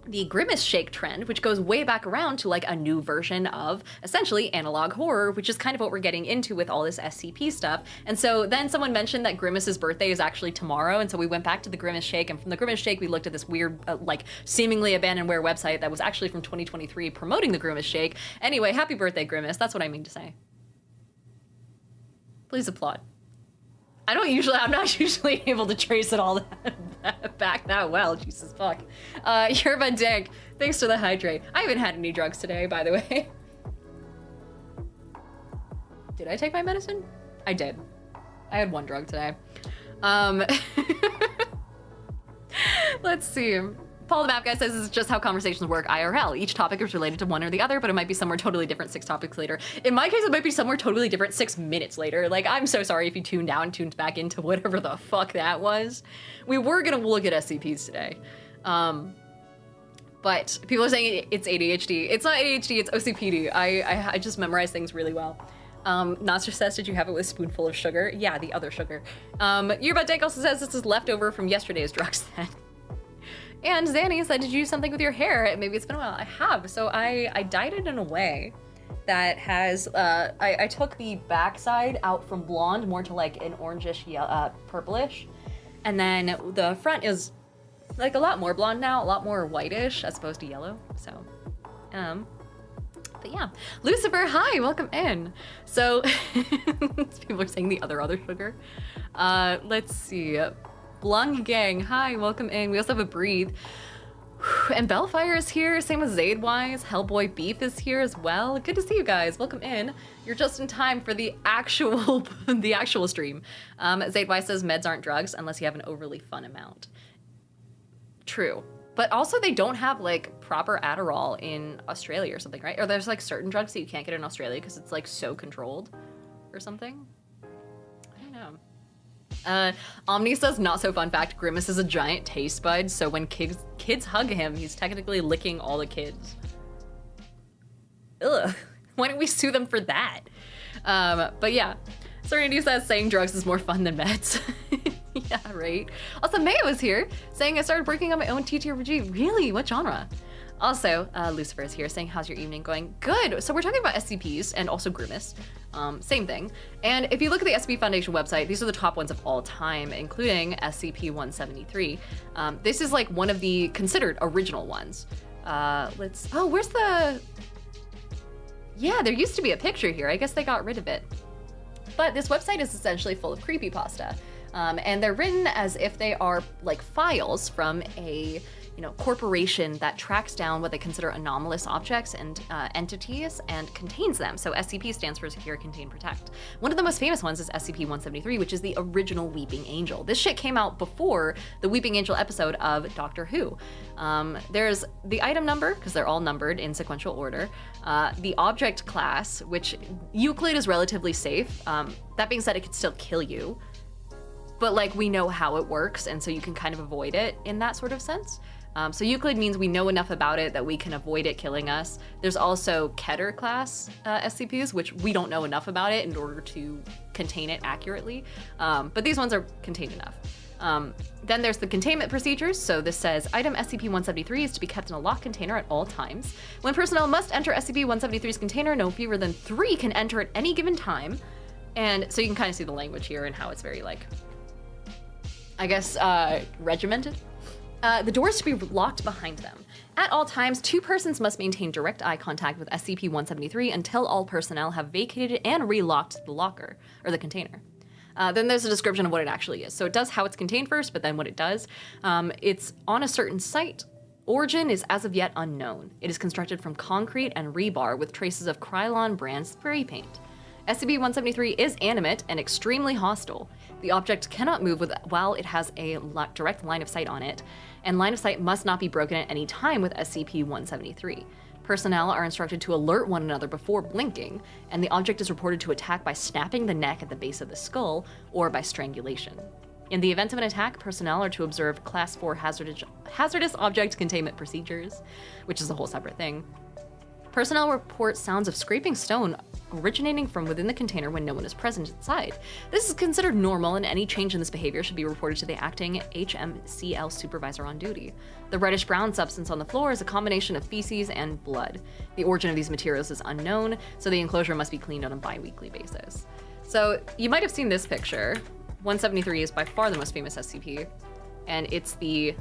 the Grimace Shake trend, which goes way back around to like a new version of essentially analog horror, which is kind of what we're getting into with all this SCP stuff. And so then someone mentioned that Grimace's birthday is actually tomorrow, and so we went back to the Grimace Shake, and from the Grimace Shake we looked at this weird seemingly abandonware website that was actually from 2023 promoting the Grimace Shake. Anyway, happy birthday, Grimace. That's what I mean to say. Please applaud. I'm not usually able to trace it all back that well. Jesus fuck. You're a dank. Thanks for the hydrate. I haven't had any drugs today, by the way. Did I take my medicine? I did. I had one drug today. Let's see. Paul the Map Guy says this is just how conversations work IRL. Each topic is related to one or the other, but it might be somewhere totally different 6 topics later. In my case, it might be somewhere totally different 6 minutes later. Like, I'm so sorry if you tuned out and tuned back into whatever the fuck that was. We were gonna look at SCPs today. But people are saying it's ADHD. It's not ADHD, it's OCPD. I just memorize things really well. Nostra says, did you have it with a spoonful of sugar? Yeah, the other sugar. Yerba Dank also says this is leftover from yesterday's drugs then. And Zanny said, did you do something with your hair? Maybe it's been a while. I have. So I dyed it in a way that has, I took the backside out from blonde more to like an orangish, purplish. And then the front is like a lot more blonde now, a lot more whitish as opposed to yellow. So, but yeah. Lucifer, hi, welcome in. So, people are saying the other sugar. Let's see. Blung Gang, hi, welcome in. We also have a Breathe. And Bellfire is here, same as Zadewise. Hellboy Beef is here as well. Good to see you guys, welcome in. You're just in time for the actual stream. Zadewise says meds aren't drugs unless you have an overly fun amount. True, but also they don't have like proper Adderall in Australia or something, right? Or there's like certain drugs that you can't get in Australia because it's like so controlled or something. I don't know. Omni says, not so fun fact, Grimace is a giant taste bud, so when kids hug him, he's technically licking all the kids. Ugh, why don't we sue them for that? But yeah, Serenity says saying drugs is more fun than meds. Yeah, right. Also, Mayo is here saying I started working on my own TTRPG. Really? What genre? Also, Lucifer is here saying, how's your evening going? Good. So we're talking about SCPs and also Grimace. Same thing. And if you look at the SCP Foundation website, these are the top ones of all time, including SCP-173. This is like one of the considered original ones. Where's the... Yeah, there used to be a picture here. I guess they got rid of it. But this website is essentially full of creepypasta. And they're written as if they are like files from a corporation that tracks down what they consider anomalous objects and entities and contains them. So SCP stands for Secure, Contain, Protect. One of the most famous ones is SCP-173, which is the original Weeping Angel. This shit came out before the Weeping Angel episode of Doctor Who. There's the item number, because they're all numbered in sequential order. The object class, which Euclid is relatively safe. That being said, it could still kill you. But like, we know how it works, and so you can kind of avoid it in that sort of sense. So Euclid means we know enough about it that we can avoid it killing us. There's also Keter class SCPs, which we don't know enough about it in order to contain it accurately. But these ones are contained enough. Then there's the containment procedures. So this says, item SCP-173 is to be kept in a locked container at all times. When personnel must enter SCP-173's container, no fewer than 3 can enter at any given time. And so you can kind of see the language here and how it's very like, I guess, regimented. The doors to be locked behind them. At all times, 2 persons must maintain direct eye contact with SCP-173 until all personnel have vacated and relocked the locker, or the container. Then there's a description of what it actually is. So it does how it's contained first, but then what it does. It's on a certain site. Origin is as of yet unknown. It is constructed from concrete and rebar with traces of Krylon brand spray paint. SCP-173 is animate and extremely hostile. The object cannot move while it has a direct line of sight on it, and line of sight must not be broken at any time with SCP-173. Personnel are instructed to alert one another before blinking, and the object is reported to attack by snapping the neck at the base of the skull or by strangulation. In the event of an attack, personnel are to observe Class 4 hazardous object containment procedures, which is a whole separate thing. Personnel report sounds of scraping stone originating from within the container when no one is present inside. This is considered normal, and any change in this behavior should be reported to the acting HMCL supervisor on duty. The reddish-brown substance on the floor is a combination of feces and blood. The origin of these materials is unknown, so the enclosure must be cleaned on a bi-weekly basis. So you might have seen this picture. 173 is by far the most famous SCP, and it's they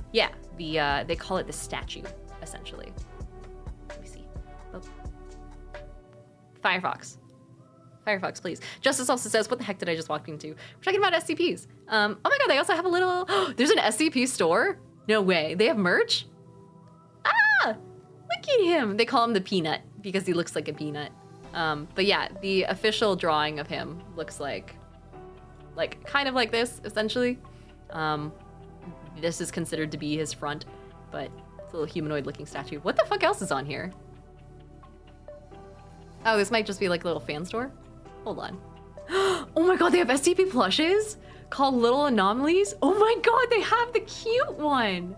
call it the statue, essentially. Firefox, please. Justice also says, what the heck did I just walk into? We're talking about SCPs. Oh my god, they also have a little, there's an SCP store? No way, they have merch? Ah, look at him. They call him the Peanut because he looks like a peanut. But yeah, the official drawing of him looks like kind of like this, essentially. This is considered to be his front, but it's a little humanoid looking statue. What the fuck else is on here? Oh, this might just be like a little fan store. Hold on. Oh my god, they have SCP plushes called Little Anomalies. Oh my god, they have the cute one.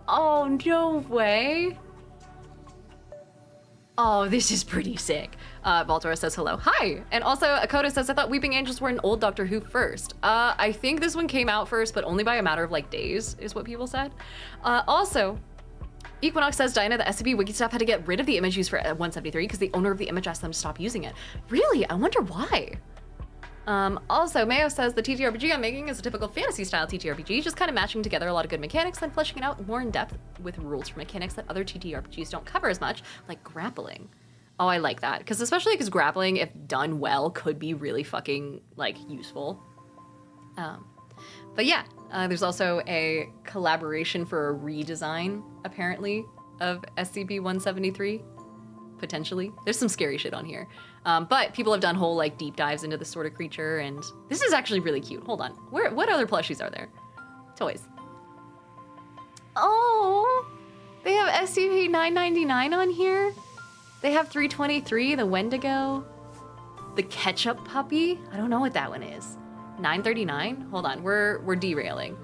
Oh, no way. Oh, this is pretty sick. Valtora says hello. Hi. And also, Akoda says, I thought Weeping Angels were an old Doctor Who first. I think this one came out first, but only by a matter of like days, is what people said. Also, Equinox says, Dinah, the SCP wiki staff had to get rid of the image used for 173 because the owner of the image asked them to stop using it. Really? I wonder why. Also, Mayo says the TTRPG I'm making is a typical fantasy-style TTRPG, just kind of matching together a lot of good mechanics and fleshing it out more in depth with rules for mechanics that other TTRPGs don't cover as much, like grappling. Oh, I like that, especially because grappling, if done well, could be really fucking, like, useful. But yeah, there's also a collaboration for a redesign, apparently, of SCP-173, potentially. There's some scary shit on here. But people have done whole, like, deep dives into this sort of creature, and this is actually really cute. Hold on. What other plushies are there? Toys. Oh, they have SCP-999 on here. They have 323, the Wendigo, the Ketchup Puppy. I don't know what that one is. 939? Hold on, we're derailing.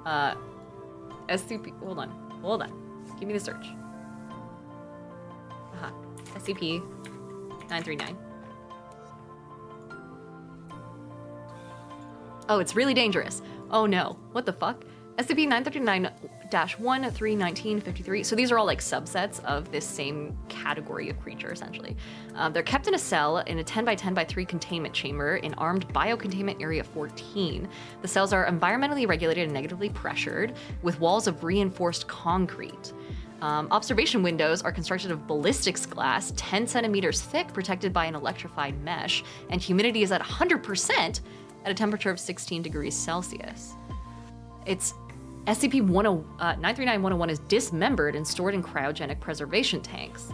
SCP, hold on. Give me the search. SCP 939. Oh, it's really dangerous. Oh no, what the fuck? SCP-939-1-319-53. So these are all like subsets of this same category of creature, essentially. They're kept in a cell in a 10 by 10 by 3 containment chamber in armed biocontainment area 14. The cells are environmentally regulated and negatively pressured with walls of reinforced concrete. Observation windows are constructed of ballistics glass, 10 centimeters thick, protected by an electrified mesh, and humidity is at 100% at a temperature of 16 degrees Celsius. It's SCP-939-101 is dismembered and stored in cryogenic preservation tanks.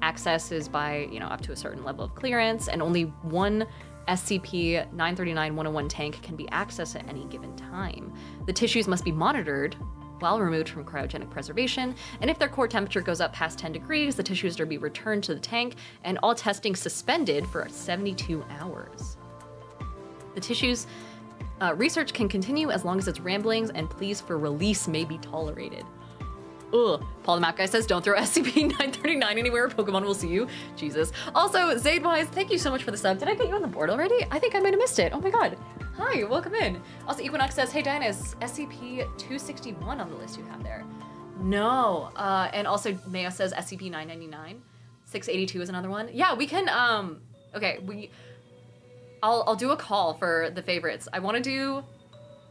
Access is by, up to a certain level of clearance, and only one SCP-939-101 tank can be accessed at any given time. The tissues must be monitored while removed from cryogenic preservation, and if their core temperature goes up past 10 degrees, the tissues are to be returned to the tank, and all testing suspended for 72 hours. The tissues research can continue as long as its ramblings and pleas for release may be tolerated. Ugh. Paul the Map Guy says, don't throw SCP-939 anywhere, Pokemon will see you. Jesus. Also, Zadewise, thank you so much for the sub. Did I get you on the board already? I think I might have missed it. Oh my god. Hi, welcome in. Also, Equinox says, hey Diana, is SCP-261 on the list you have there? No. And also, Maya says SCP-999. 682 is another one. Yeah, we can, okay, I'll do a call for the favorites. I want to do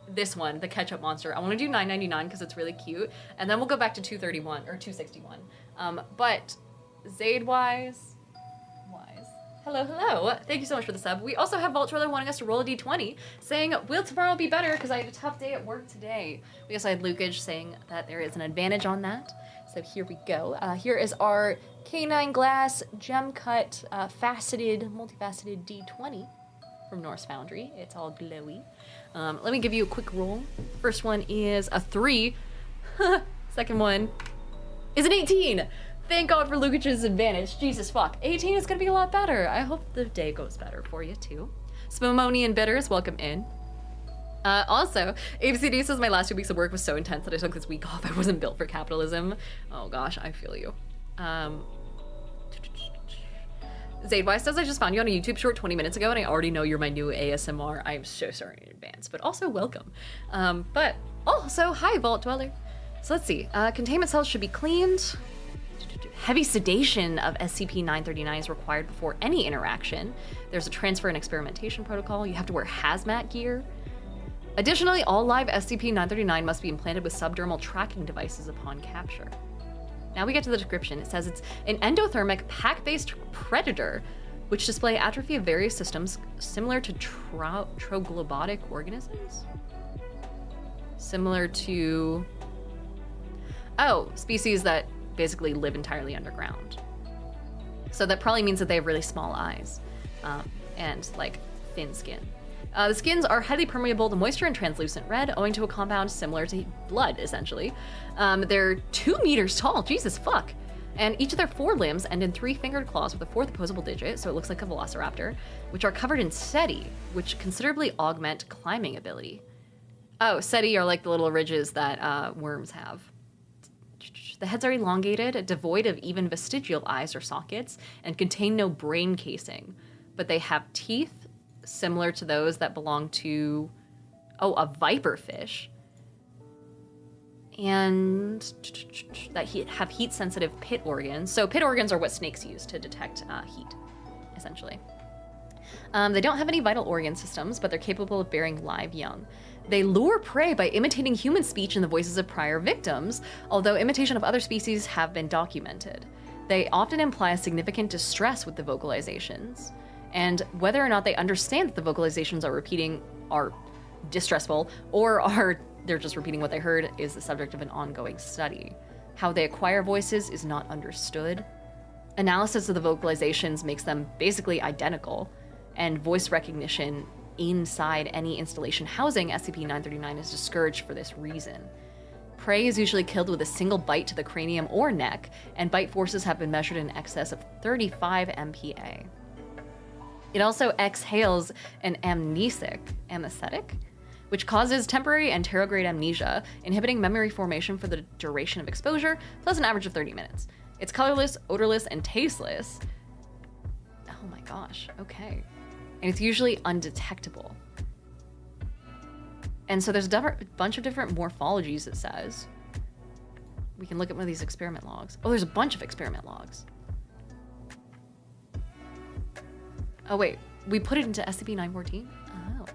this one, the ketchup monster. I want to do 999 because it's really cute, and then we'll go back to 231 or 261. But Zadewise, hello. Thank you so much for the sub. We also have Vault Troller wanting us to roll a d20, saying, will tomorrow be better because I had a tough day at work today. We also had Lukage saying that there is an advantage on that. So here we go. Here is our canine glass gem cut multifaceted d20 from Norse Foundry. It's all glowy. Let me give you a quick roll. First one is a 3. Second one is an 18. Thank God for Lukage's advantage. Jesus fuck. 18 is gonna be a lot better. I hope the day goes better for you too. Spumonian Bitters, welcome in. Also, ABCD says my last 2 weeks of work was so intense that I took this week off. I wasn't built for capitalism. Oh gosh, I feel you. Zadewise says, I just found you on a YouTube short 20 minutes ago and I already know you're my new ASMR. I'm so sorry in advance, but also welcome. But also, hi Vault Dweller. So let's see, containment cells should be cleaned. Heavy sedation of SCP-939 is required before any interaction. There's a transfer and experimentation protocol. You have to wear hazmat gear. Additionally, all live SCP-939 must be implanted with subdermal tracking devices upon capture. Now we get to the description. It says it's an endothermic, pack-based predator which display atrophy of various systems similar to troglobotic organisms? Similar to... Oh, species that basically live entirely underground. So that probably means that they have really small eyes and like thin skin. The skins are highly permeable to moisture and translucent red, owing to a compound similar to blood, essentially. They're 2 meters tall, Jesus fuck. And each of their 4 limbs end in 3 fingered claws with a 4th opposable digit, so it looks like a velociraptor, which are covered in setae, which considerably augment climbing ability. Oh, setae are like the little ridges that worms have. The heads are elongated, devoid of even vestigial eyes or sockets, and contain no brain casing, but they have teeth similar to those that belong to, a viperfish, and that have heat-sensitive pit organs. So pit organs are what snakes use to detect heat, essentially. They don't have any vital organ systems, but they're capable of bearing live young. They lure prey by imitating human speech and the voices of prior victims, although imitation of other species have been documented. They often imply a significant distress with the vocalizations, and whether or not they understand that the vocalizations are distressful, or they're just repeating what they heard, is the subject of an ongoing study. How they acquire voices is not understood. Analysis of the vocalizations makes them basically identical, and voice recognition inside any installation housing SCP-939 is discouraged for this reason. Prey is usually killed with a single bite to the cranium or neck, and bite forces have been measured in excess of 35 MPa. It also exhales an anesthetic, which causes temporary and pterograde amnesia, inhibiting memory formation for the duration of exposure, plus an average of 30 minutes. It's colorless, odorless, and tasteless. Oh my gosh, okay. And it's usually undetectable. And so there's a bunch of different morphologies, it says. We can look at one of these experiment logs. Oh, there's a bunch of experiment logs. Oh wait, we put it into SCP-914? Oh.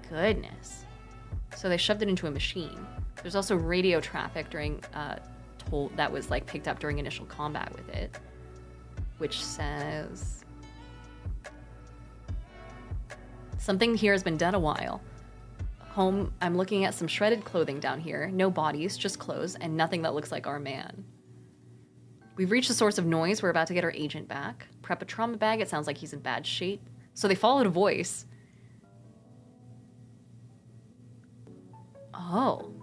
Goodness. So they shoved it into a machine. There's also radio traffic during, that was like picked up during initial combat with it, which says something here has been dead a while. Oh Home, I'm looking at some shredded clothing down here. No bodies, just clothes, and nothing that looks like our man. We've reached the source of noise. We're about to get our agent back. Prep a trauma bag. It sounds like he's in bad shape. So they followed a voice. Oh.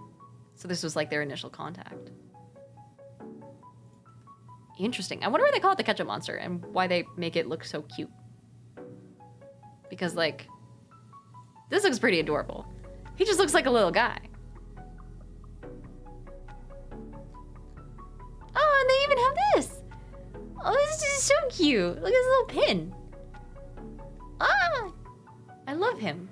So this was like their initial contact. Interesting. I wonder why they call it the ketchup monster and why they make it look so cute. Because, like, this looks pretty adorable. He just looks like a little guy. Oh, and they even have this. Oh, this is so cute. Look at his little pin. Ah, I love him.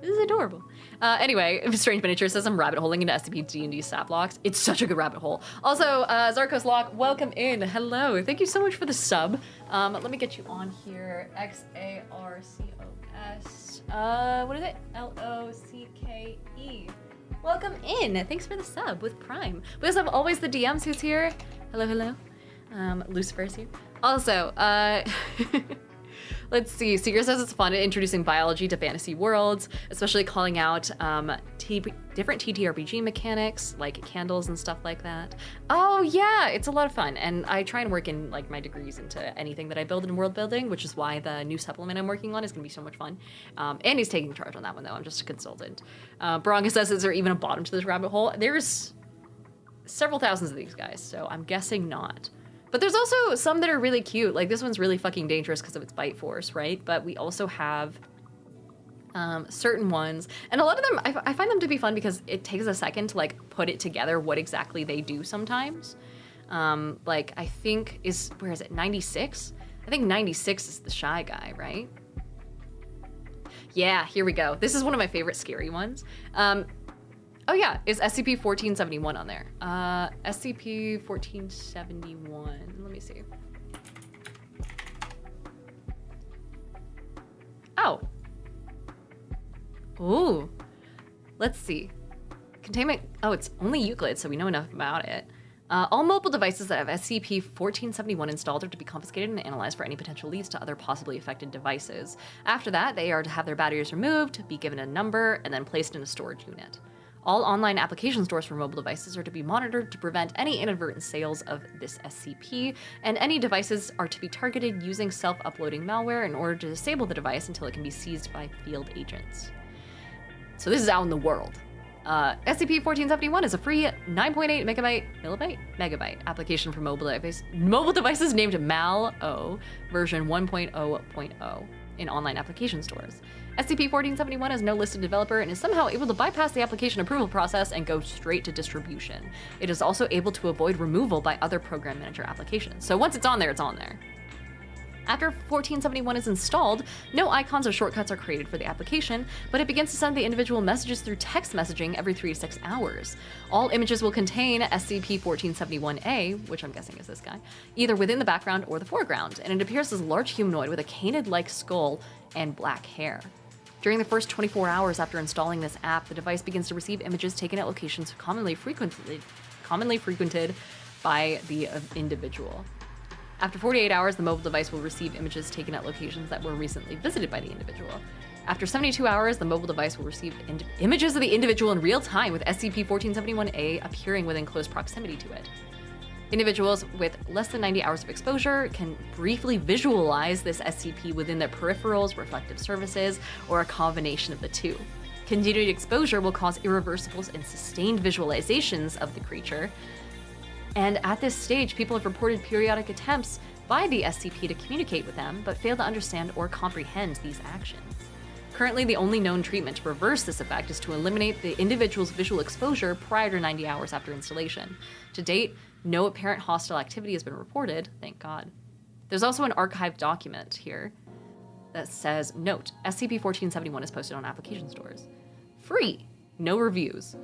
This is adorable. Anyway, Strange Miniature says I'm rabbit holing into SCP D&D stat blocks. It's such a good rabbit hole. Also, Zarkos Lock, welcome in. Hello. Thank you so much for the sub. Let me get you on here. XARCOS. What is it? LOCKE. Welcome in. Thanks for the sub with Prime. We also have Always the DMs who's here. Hello, hello. Lucifer's here. Also, let's see. Seeker says it's fun at introducing biology to fantasy worlds, especially calling out different TTRPG mechanics, like candles and stuff like that. Oh yeah, it's a lot of fun. And I try and work in like my degrees into anything that I build in world building, which is why the new supplement I'm working on is gonna be so much fun. And he's taking charge on that one though. I'm just a consultant. Bronca says, is there even a bottom to this rabbit hole? There's several thousands of these guys, so I'm guessing not. But there's also some that are really cute. Like this one's really fucking dangerous because of its bite force, right? But we also have certain ones, and a lot of them, I find them to be fun because it takes a second to like put it together what exactly they do sometimes. Like I think where is it, 96? I think 96 is the shy guy, right? Yeah, here we go. This is one of my favorite scary ones. Oh yeah, is SCP-1471 on there? SCP-1471, let me see. Oh. Ooh, let's see. Containment, oh, it's only Euclid, so we know enough about it. All mobile devices that have SCP-1471 installed are to be confiscated and analyzed for any potential leads to other possibly affected devices. After that, they are to have their batteries removed, be given a number, and then placed in a storage unit. All online application stores for mobile devices are to be monitored to prevent any inadvertent sales of this SCP, and any devices are to be targeted using self-uploading malware in order to disable the device until it can be seized by field agents. So this is out in the world. SCP-1471 is a free 9.8 megabyte application for mobile devices named Mal-O version 1.0.0 in online application stores. SCP-1471 has no listed developer and is somehow able to bypass the application approval process and go straight to distribution. It is also able to avoid removal by other program manager applications. So once it's on there, it's on there. After 1471 is installed, no icons or shortcuts are created for the application, but it begins to send the individual messages through text messaging every 3 to 6 hours. All images will contain SCP-1471-A, which I'm guessing is this guy, either within the background or the foreground, and it appears as a large humanoid with a canid-like skull and black hair. During the first 24 hours after installing this app, the device begins to receive images taken at locations commonly frequented by the individual. After 48 hours, the mobile device will receive images taken at locations that were recently visited by the individual. After 72 hours, the mobile device will receive images of the individual in real time, with SCP-1471-A appearing within close proximity to it. Individuals with less than 90 hours of exposure can briefly visualize this SCP within their peripherals, reflective surfaces, or a combination of the two. Continued exposure will cause irreversible and sustained visualizations of the creature. And at this stage, people have reported periodic attempts by the SCP to communicate with them, but fail to understand or comprehend these actions. Currently, the only known treatment to reverse this effect is to eliminate the individual's visual exposure prior to 90 hours after installation. To date, no apparent hostile activity has been reported, thank God. There's also an archived document here that says, note, SCP-1471 is posted on application stores. Free, no reviews.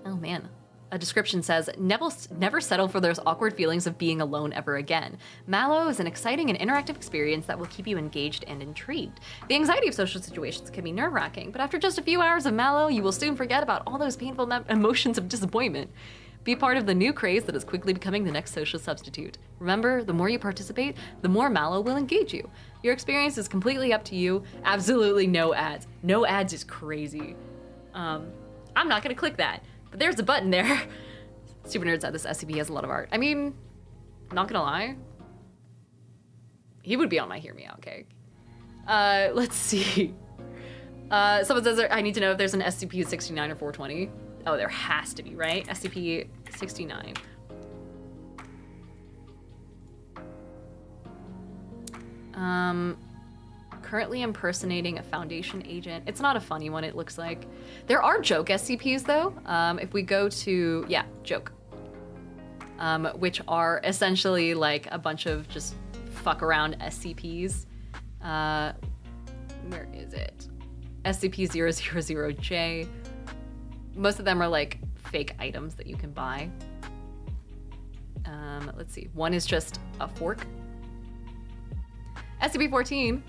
Oh man. A description says, never settle for those awkward feelings of being alone ever again. Mallow is an exciting and interactive experience that will keep you engaged and intrigued. The anxiety of social situations can be nerve-wracking, but after just a few hours of Mallow, you will soon forget about all those painful emotions of disappointment. Be part of the new craze that is quickly becoming the next social substitute. Remember, the more you participate, the more Mallow will engage you. Your experience is completely up to you. Absolutely no ads. No ads is crazy. I'm not gonna click that, but there's a button there. Super Nerd said this SCP has a lot of art. I mean, not gonna lie, he would be on my Hear Me Out cake. Let's see. Someone says, I need to know if there's an SCP-69 or 420. Oh, there has to be, right? SCP-69. Currently impersonating a Foundation agent. It's not a funny one, it looks like. There are joke SCPs, though. If we go to, yeah, joke. Which are essentially like a bunch of just fuck around SCPs. Where is it? SCP-000J. Most of them are like fake items that you can buy. Let's see. One is just a fork. SCP-14.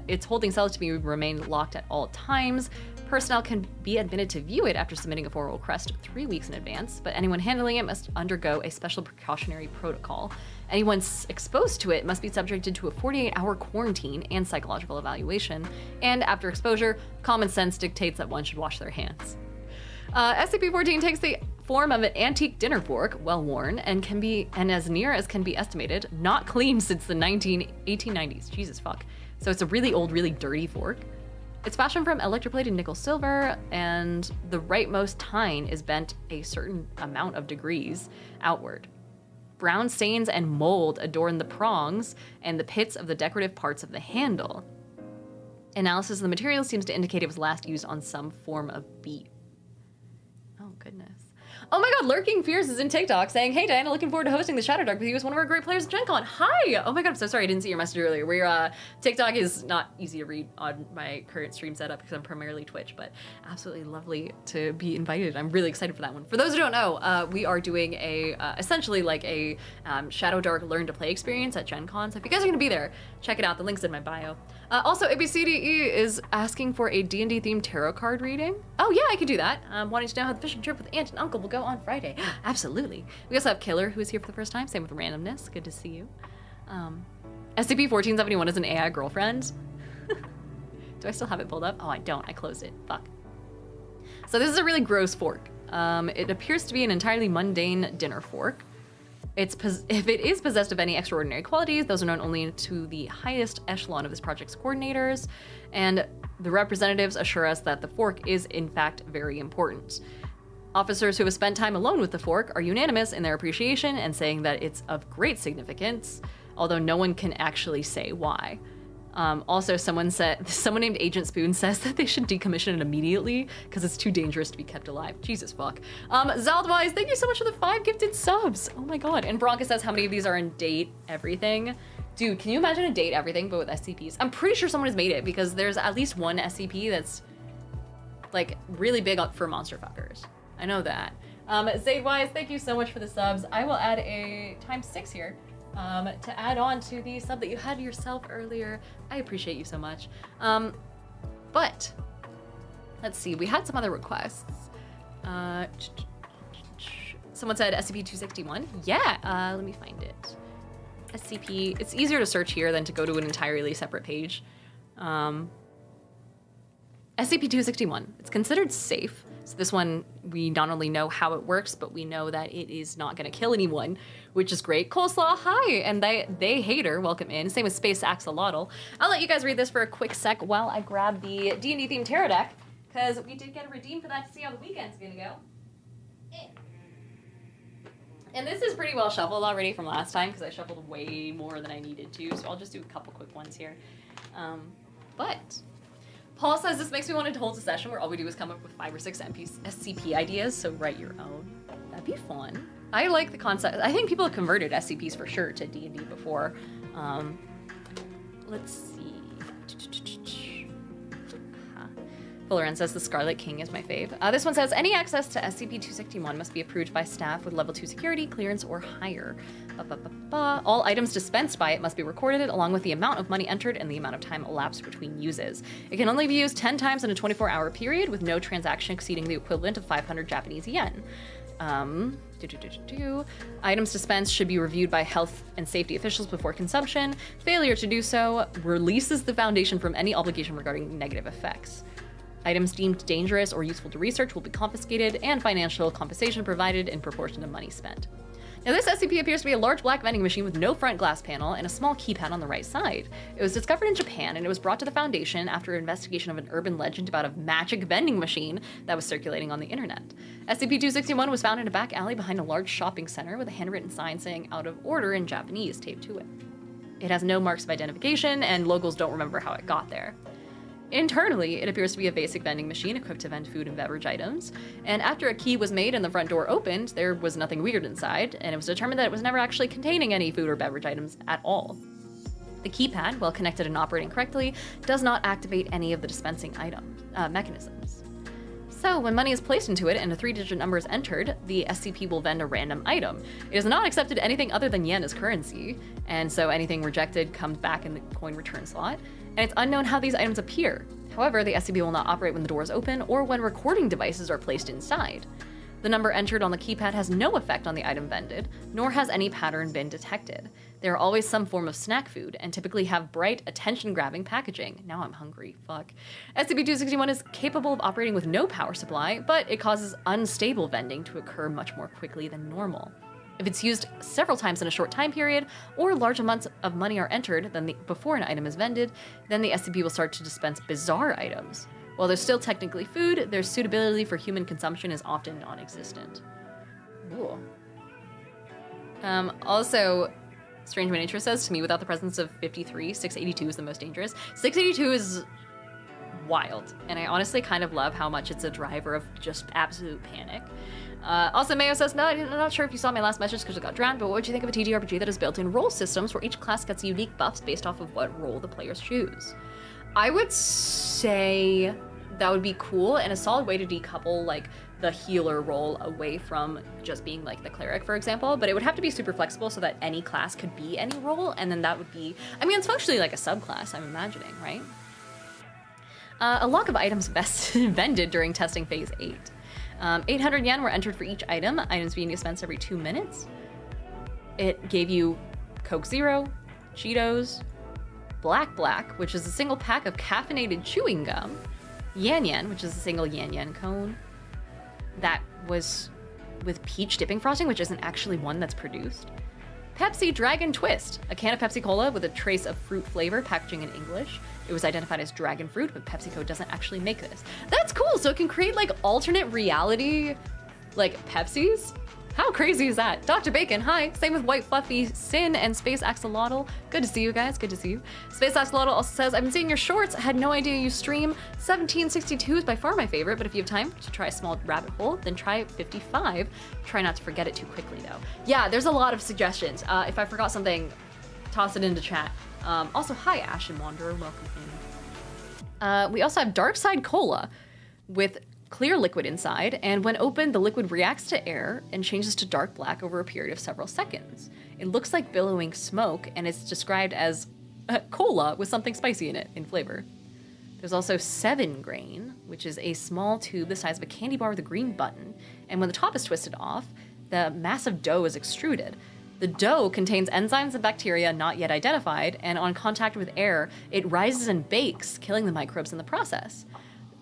Its holding cells to be remain locked at all times. Personnel can be admitted to view it after submitting a formal request 3 weeks in advance, but anyone handling it must undergo a special precautionary protocol. Anyone exposed to it must be subjected to a 48-hour quarantine and psychological evaluation, and after exposure, common sense dictates that one should wash their hands. SCP-14 takes the form of an antique dinner fork, well worn, and can be, and as near as can be estimated, not cleaned since the 1890s. Jesus fuck. So it's a really old, really dirty fork. It's fashioned from electroplated nickel silver, and the rightmost tine is bent a certain amount of degrees outward. Brown stains and mold adorn the prongs and the pits of the decorative parts of the handle. Analysis of the material seems to indicate it was last used on some form of beef. Oh, goodness. Oh my god, Lurking Fierce is in TikTok saying, hey Diana, looking forward to hosting the Shadow Dark with you as one of our great players at Gen Con. Hi! Oh my god, I'm so sorry I didn't see your message earlier. TikTok is not easy to read on my current stream setup because I'm primarily Twitch, but absolutely lovely to be invited. I'm really excited for that one. For those who don't know, we are doing a, essentially like a Shadow Dark Learn to Play experience at Gen Con, so if you guys are gonna be there, check it out, the link's in my bio. Also, ABCDE is asking for a D&D themed tarot card reading. Oh yeah, I could do that. Wanting to know how the fishing trip with Aunt and Uncle will go on Friday. Absolutely. We also have Killer, who is here for the first time. Same with Randomness. Good to see you. SCP-1471 is an AI girlfriend. Do I still have it pulled up? Oh, I don't. I closed it. Fuck. So this is a really gross fork. It appears to be an entirely mundane dinner fork. If it is possessed of any extraordinary qualities, those are known only to the highest echelon of this project's coordinators, and the representatives assure us that the fork is in fact very important. Officers who have spent time alone with the fork are unanimous in their appreciation and saying that it's of great significance, although no one can actually say why. Also, someone named Agent Spoon says that they should decommission it immediately because it's too dangerous to be kept alive. Jesus fuck. Zaldwise, thank you so much for the 5 gifted subs. Oh my god. And Bronca says how many of these are in Date Everything. Dude, can you imagine a Date Everything but with SCPs? I'm pretty sure someone has made it because there's at least one SCP that's like really big for monster fuckers. I know that. Zaydwise, thank you so much for the subs. I will add a ×6 here. To add on to the sub that you had yourself earlier. I appreciate you so much. But let's see, we had some other requests. Someone said SCP-261. Yeah, let me find it. SCP, it's easier to search here than to go to an entirely separate page. SCP-261, it's considered safe. So this one, we not only know how it works, but we know that it is not gonna kill anyone, which is great. Coleslaw, hi, and they hater, welcome in. Same with Space Axolotl. I'll let you guys read this for a quick sec while I grab the D&D themed tarot deck, because we did get a redeem for that to see how the weekend's gonna go. And this is pretty well shuffled already from last time, because I shuffled way more than I needed to, so I'll just do a couple quick ones here. But Paul says this makes me want to hold a session where all we do is come up with 5 or 6 SCP ideas, so write your own. That'd be fun. I like the concept. I think people have converted SCPs for sure to D&D before. Let's see. Fullerin says the Scarlet King is my fave. This one says, any access to SCP-261 must be approved by staff with level 2 security, clearance, or higher. All items dispensed by it must be recorded along with the amount of money entered and the amount of time elapsed between uses. It can only be used 10 times in a 24-hour period with no transaction exceeding the equivalent of 500 Japanese yen. Items dispensed should be reviewed by health and safety officials before consumption. Failure to do so releases the Foundation from any obligation regarding negative effects. Items deemed dangerous or useful to research will be confiscated, and financial compensation provided in proportion to money spent. Now, this SCP appears to be a large black vending machine with no front glass panel and a small keypad on the right side. It was discovered in Japan, and it was brought to the Foundation after an investigation of an urban legend about a magic vending machine that was circulating on the internet. SCP-261 was found in a back alley behind a large shopping center with a handwritten sign saying "out of order" in Japanese taped to it. It has no marks of identification, and locals don't remember how it got there. Internally, it appears to be a basic vending machine equipped to vend food and beverage items, and after a key was made and the front door opened, there was nothing weird inside, and it was determined that it was never actually containing any food or beverage items at all. The keypad, while connected and operating correctly, does not activate any of the dispensing mechanisms. So, when money is placed into it and a 3-digit number is entered, the SCP will vend a random item. It has not accepted anything other than yen as currency, and so anything rejected comes back in the coin return slot, and it's unknown how these items appear. However, the SCP will not operate when the door is open or when recording devices are placed inside. The number entered on the keypad has no effect on the item vended, nor has any pattern been detected. They are always some form of snack food, and typically have bright, attention-grabbing packaging. Now I'm hungry, fuck. SCP-261 is capable of operating with no power supply, but it causes unstable vending to occur much more quickly than normal. If it's used several times in a short time period, or large amounts of money are entered before an item is vended, then the SCP will start to dispense bizarre items. While they're still technically food, their suitability for human consumption is often non-existent. Ooh. Also, Strange by Nature says, to me, without the presence of 53, 682 is the most dangerous. 682 is wild, and I honestly kind of love how much it's a driver of just absolute panic. Also, Mayo says, no, I'm not sure if you saw my last message because it got drowned, but what would you think of a TTRPG that has built-in role systems where each class gets unique buffs based off of what role the players choose? I would say that would be cool and a solid way to decouple, like, the healer role away from just being, like, the cleric, for example, but it would have to be super flexible so that any class could be any role, and then that would be, I mean, it's functionally like a subclass, I'm imagining, right? A log of items vended during testing phase 8. 800 yen were entered for each item, items being dispensed every 2 minutes. It gave you Coke Zero, Cheetos, Black, which is a single pack of caffeinated chewing gum, Yan, which is a single Yan cone, that was with peach dipping frosting, which isn't actually one that's produced. Pepsi Dragon Twist, a can of Pepsi Cola with a trace of fruit flavor, packaging in English. It was identified as dragon fruit, but PepsiCo doesn't actually make this. That's cool, so it can create like alternate reality, like Pepsis? How crazy is that? Dr. Bacon, hi. Same with White Fluffy Sin and Space Axolotl. Good to see you guys, good to see you. Space Axolotl also says, I've been seeing your shorts, had no idea you stream. 1762 is by far my favorite, but if you have time to try a small rabbit hole, then try 55. Try not to forget it too quickly though. Yeah, there's a lot of suggestions. If I forgot something, toss it into chat. Also, hi Ash and Wanderer, welcome in. We also have Dark Side Cola with clear liquid inside, and when opened, the liquid reacts to air and changes to dark black over a period of several seconds. It looks like billowing smoke, and it's described as cola with something spicy in it, in flavor. There's also 7 grain, which is a small tube the size of a candy bar with a green button, and when the top is twisted off, the massive dough is extruded. The dough contains enzymes and bacteria not yet identified, and on contact with air, it rises and bakes, killing the microbes in the process.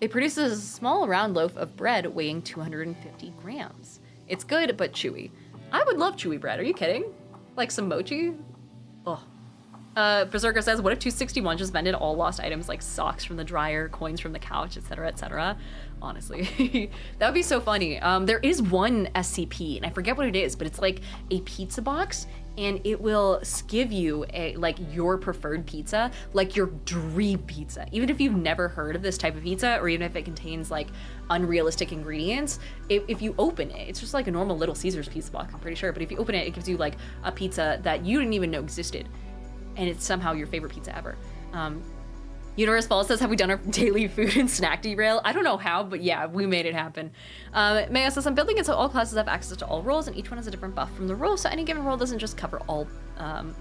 It produces a small round loaf of bread weighing 250 grams. It's good, but chewy. I would love chewy bread, are you kidding? Like some mochi? Oh. Berserker says, what if 261 just vended all lost items like socks from the dryer, coins from the couch, etc., etc.? Honestly, that would be so funny. There is one SCP, and I forget what it is, but it's like a pizza box, and it will give you a your preferred pizza, like your dream pizza. Even if you've never heard of this type of pizza, or even if it contains like unrealistic ingredients, if you open it, it's just like a normal Little Caesars pizza box, I'm pretty sure, but if you open it, it gives you like a pizza that you didn't even know existed, and it's somehow your favorite pizza ever. Universe Fall says, have we done our daily food and snack derail? I don't know how, but yeah, we made it happen. Maya says, I'm building it so all classes have access to all roles, and each one has a different buff from the role, so any given role doesn't just cover all,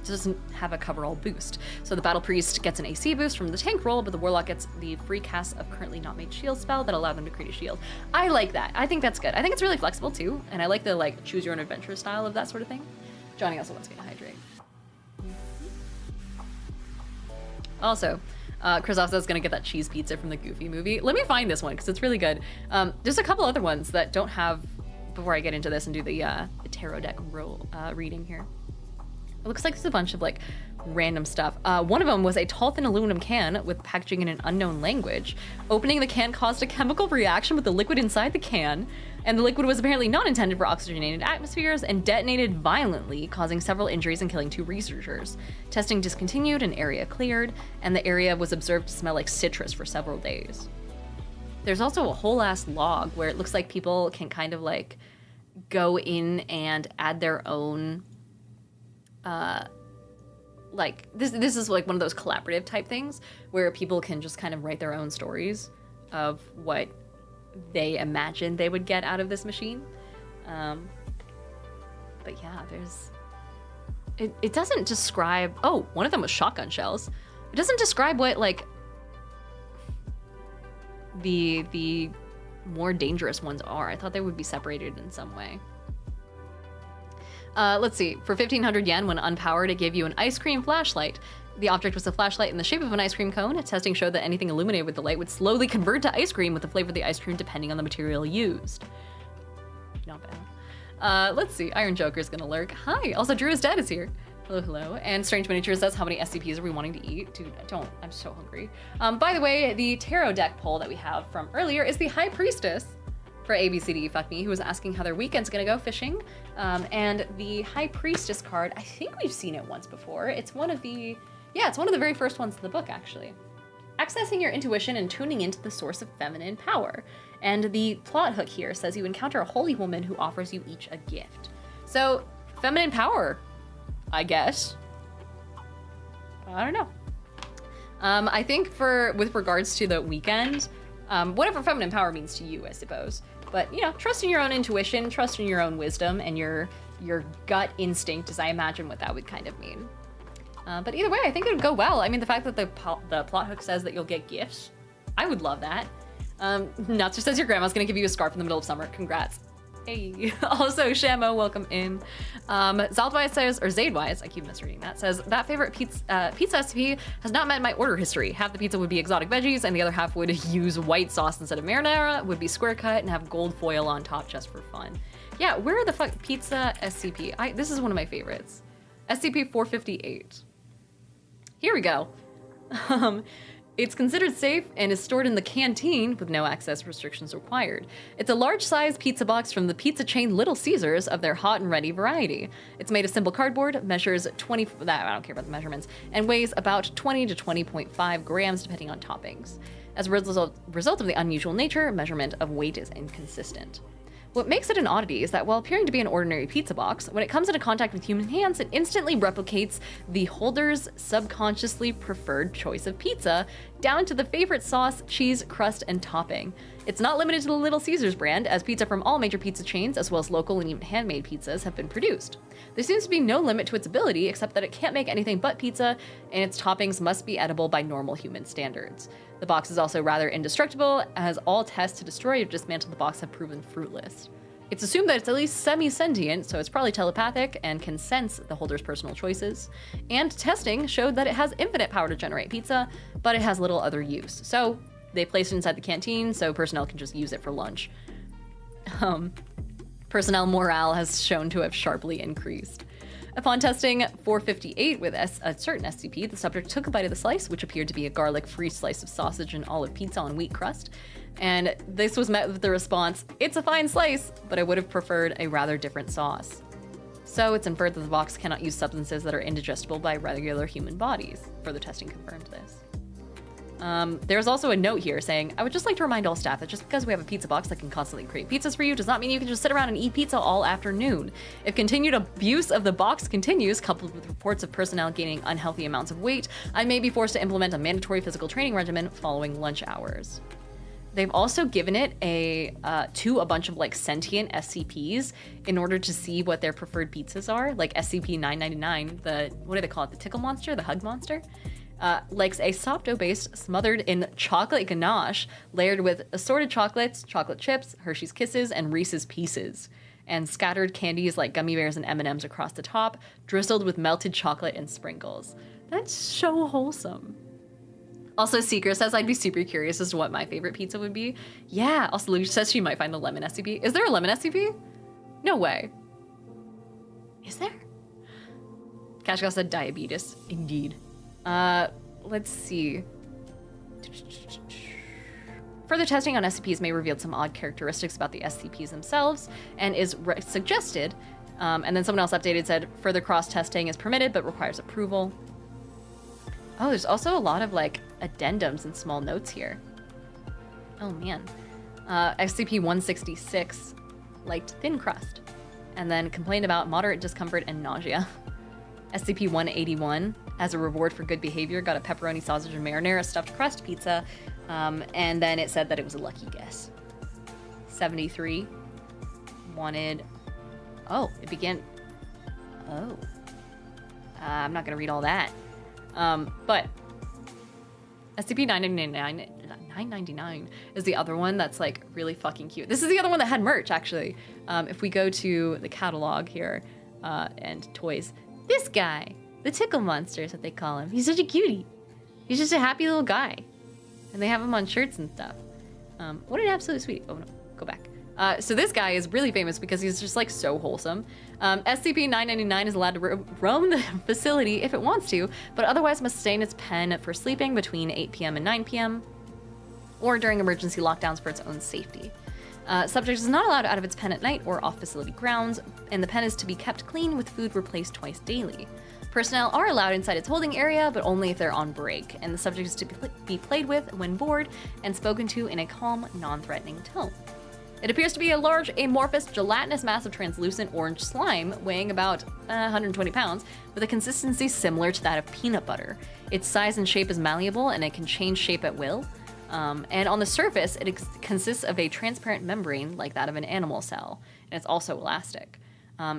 doesn't have a cover all boost. So the Battle Priest gets an AC boost from the tank role, but the Warlock gets the free cast of currently not made shield spell that allow them to create a shield. I like that. I think that's good. I think it's really flexible too, and I like the choose your own adventure style of that sort of thing. Johnny also wants me to hydrate. Also, Chris also is gonna get that cheese pizza from the Goofy movie. Let me find this one because it's really good. There's a couple other ones that don't have, before I get into this and do the tarot deck reading here. It looks like there's a bunch of like random stuff. One of them was a tall thin aluminum can with packaging in an unknown language. Opening the can caused a chemical reaction with the liquid inside the can, and the liquid was apparently not intended for oxygenated atmospheres and detonated violently, causing several injuries and killing 2 researchers. Testing discontinued, an area cleared, and the area was observed to smell like citrus for several days. There's also a whole ass log where it looks like people can kind of like go in and add their own like this is like one of those collaborative type things where people can just kind of write their own stories of what they imagine they would get out of this machine. But yeah, there's it doesn't describe, oh, one of them was shotgun shells. It doesn't describe what like the more dangerous ones are. I thought they would be separated in some way. Let's see, for 1,500 yen, when unpowered, it gave you an ice cream flashlight. The object was a flashlight in the shape of an ice cream cone. Testing showed that anything illuminated with the light would slowly convert to ice cream with the flavor of the ice cream depending on the material used. Not bad. Let's see, Iron Joker's gonna lurk. Hi, also Drew is Dad is here. Hello, hello. And Strange Miniatures says, how many SCPs are we wanting to eat? Dude, don't, I'm so hungry. By the way, the tarot deck poll that we have from earlier is the High Priestess for ABCD Fuck Me, who was asking how their weekend's gonna go fishing. And the High Priestess card, I think we've seen it once before. It's one of the, yeah, it's one of the very first ones in the book, actually. Accessing your intuition and tuning into the source of feminine power. And the plot hook here says you encounter a holy woman who offers you each a gift. So, feminine power, I guess. I don't know. I think with regards to the weekend, whatever feminine power means to you, I suppose. But, you know, trust in your own intuition, trust in your own wisdom, and your gut instinct, as I imagine what that would kind of mean. But either way, I think it would go well. I mean, the fact that the plot hook says that you'll get gifts, I would love that. Natsu says your grandma's gonna give you a scarf in the middle of summer. Congrats. Hey. Also, Shamo, welcome in. Zaldwise says, or Zaidwise, I keep misreading that, says, that favorite pizza SCP has not met my order history. Half the pizza would be exotic veggies, and the other half would use white sauce instead of marinara, would be square cut, and have gold foil on top just for fun. Yeah, where are the fuck pizza SCP? This is one of my favorites. SCP-458. Here we go. It's considered safe and is stored in the canteen with no access restrictions required. It's a large-sized pizza box from the pizza chain Little Caesars of their hot and ready variety. It's made of simple cardboard, measures 20, I don't care about the measurements, and weighs about 20 to 20.5 grams depending on toppings. As a result of the unusual nature, measurement of weight is inconsistent. What makes it an oddity is that while appearing to be an ordinary pizza box, when it comes into contact with human hands, it instantly replicates the holder's subconsciously preferred choice of pizza, down to the favorite sauce, cheese, crust, and topping. It's not limited to the Little Caesars brand, as pizza from all major pizza chains, as well as local and even handmade pizzas, have been produced. There seems to be no limit to its ability, except that it can't make anything but pizza, and its toppings must be edible by normal human standards. The box is also rather indestructible, as all tests to destroy or dismantle the box have proven fruitless. It's assumed that it's at least semi-sentient, so it's probably telepathic and can sense the holder's personal choices. And testing showed that it has infinite power to generate pizza, but it has little other use. So they placed it inside the canteen so personnel can just use it for lunch. Personnel morale has shown to have sharply increased. Upon testing 458 with a certain SCP, the subject took a bite of the slice, which appeared to be a garlic-free slice of sausage and olive pizza on wheat crust. And this was met with the response, "It's a fine slice, but I would have preferred a rather different sauce." So it's inferred that the box cannot use substances that are indigestible by regular human bodies. Further testing confirmed this. There's also a note here saying, I would just like to remind all staff that just because we have a pizza box that can constantly create pizzas for you does not mean you can just sit around and eat pizza all afternoon. If continued abuse of the box continues, coupled with reports of personnel gaining unhealthy amounts of weight, I may be forced to implement a mandatory physical training regimen following lunch hours. They've also given it to a bunch of like sentient SCPs in order to see what their preferred pizzas are, like SCP-999, what do they call it, the tickle monster, the hug monster? Likes a soft dough base smothered in chocolate ganache, layered with assorted chocolates, chocolate chips, Hershey's Kisses, and Reese's Pieces, and scattered candies like gummy bears and M&Ms across the top, drizzled with melted chocolate and sprinkles. That's so wholesome. Also, Seeker says, I'd be super curious as to what my favorite pizza would be. Yeah. Also, Luke says she might find a lemon SCP. Is there a lemon SCP? No way. Is there? Kashgal said diabetes. Indeed. Let's see. Further testing on SCPs may reveal some odd characteristics about the SCPs themselves and is suggested. And then someone else updated said, further cross-testing is permitted but requires approval. Oh, there's also a lot of like addendums and small notes here. Oh man. SCP-166 liked thin crust and then complained about moderate discomfort and nausea. SCP-181, as a reward for good behavior, got a pepperoni, sausage, and marinara stuffed crust pizza, and then it said that it was a lucky guess. 73 wanted... Oh, it began... Oh. I'm not going to read all that. But SCP-999 is the other one that's like really fucking cute. This is the other one that had merch, actually. If we go to the catalog here, and toys, this guy, the tickle monster is what they call him. He's such a cutie. He's just a happy little guy. And they have him on shirts and stuff. What an absolute sweetie. Oh no, go back. So this guy is really famous because he's just like so wholesome. SCP-999 is allowed to roam the facility if it wants to, but otherwise must stay in its pen for sleeping between 8 p.m. and 9 p.m. or during emergency lockdowns for its own safety. Subject is not allowed out of its pen at night or off facility grounds, and the pen is to be kept clean with food replaced twice daily. Personnel are allowed inside its holding area, but only if they're on break, and the subject is to be played with when bored and spoken to in a calm, non-threatening tone. It appears to be a large, amorphous, gelatinous mass of translucent orange slime weighing about 120 pounds, with a consistency similar to that of peanut butter. Its size and shape is malleable, and it can change shape at will. And on the surface, it consists of a transparent membrane like that of an animal cell, and it's also elastic.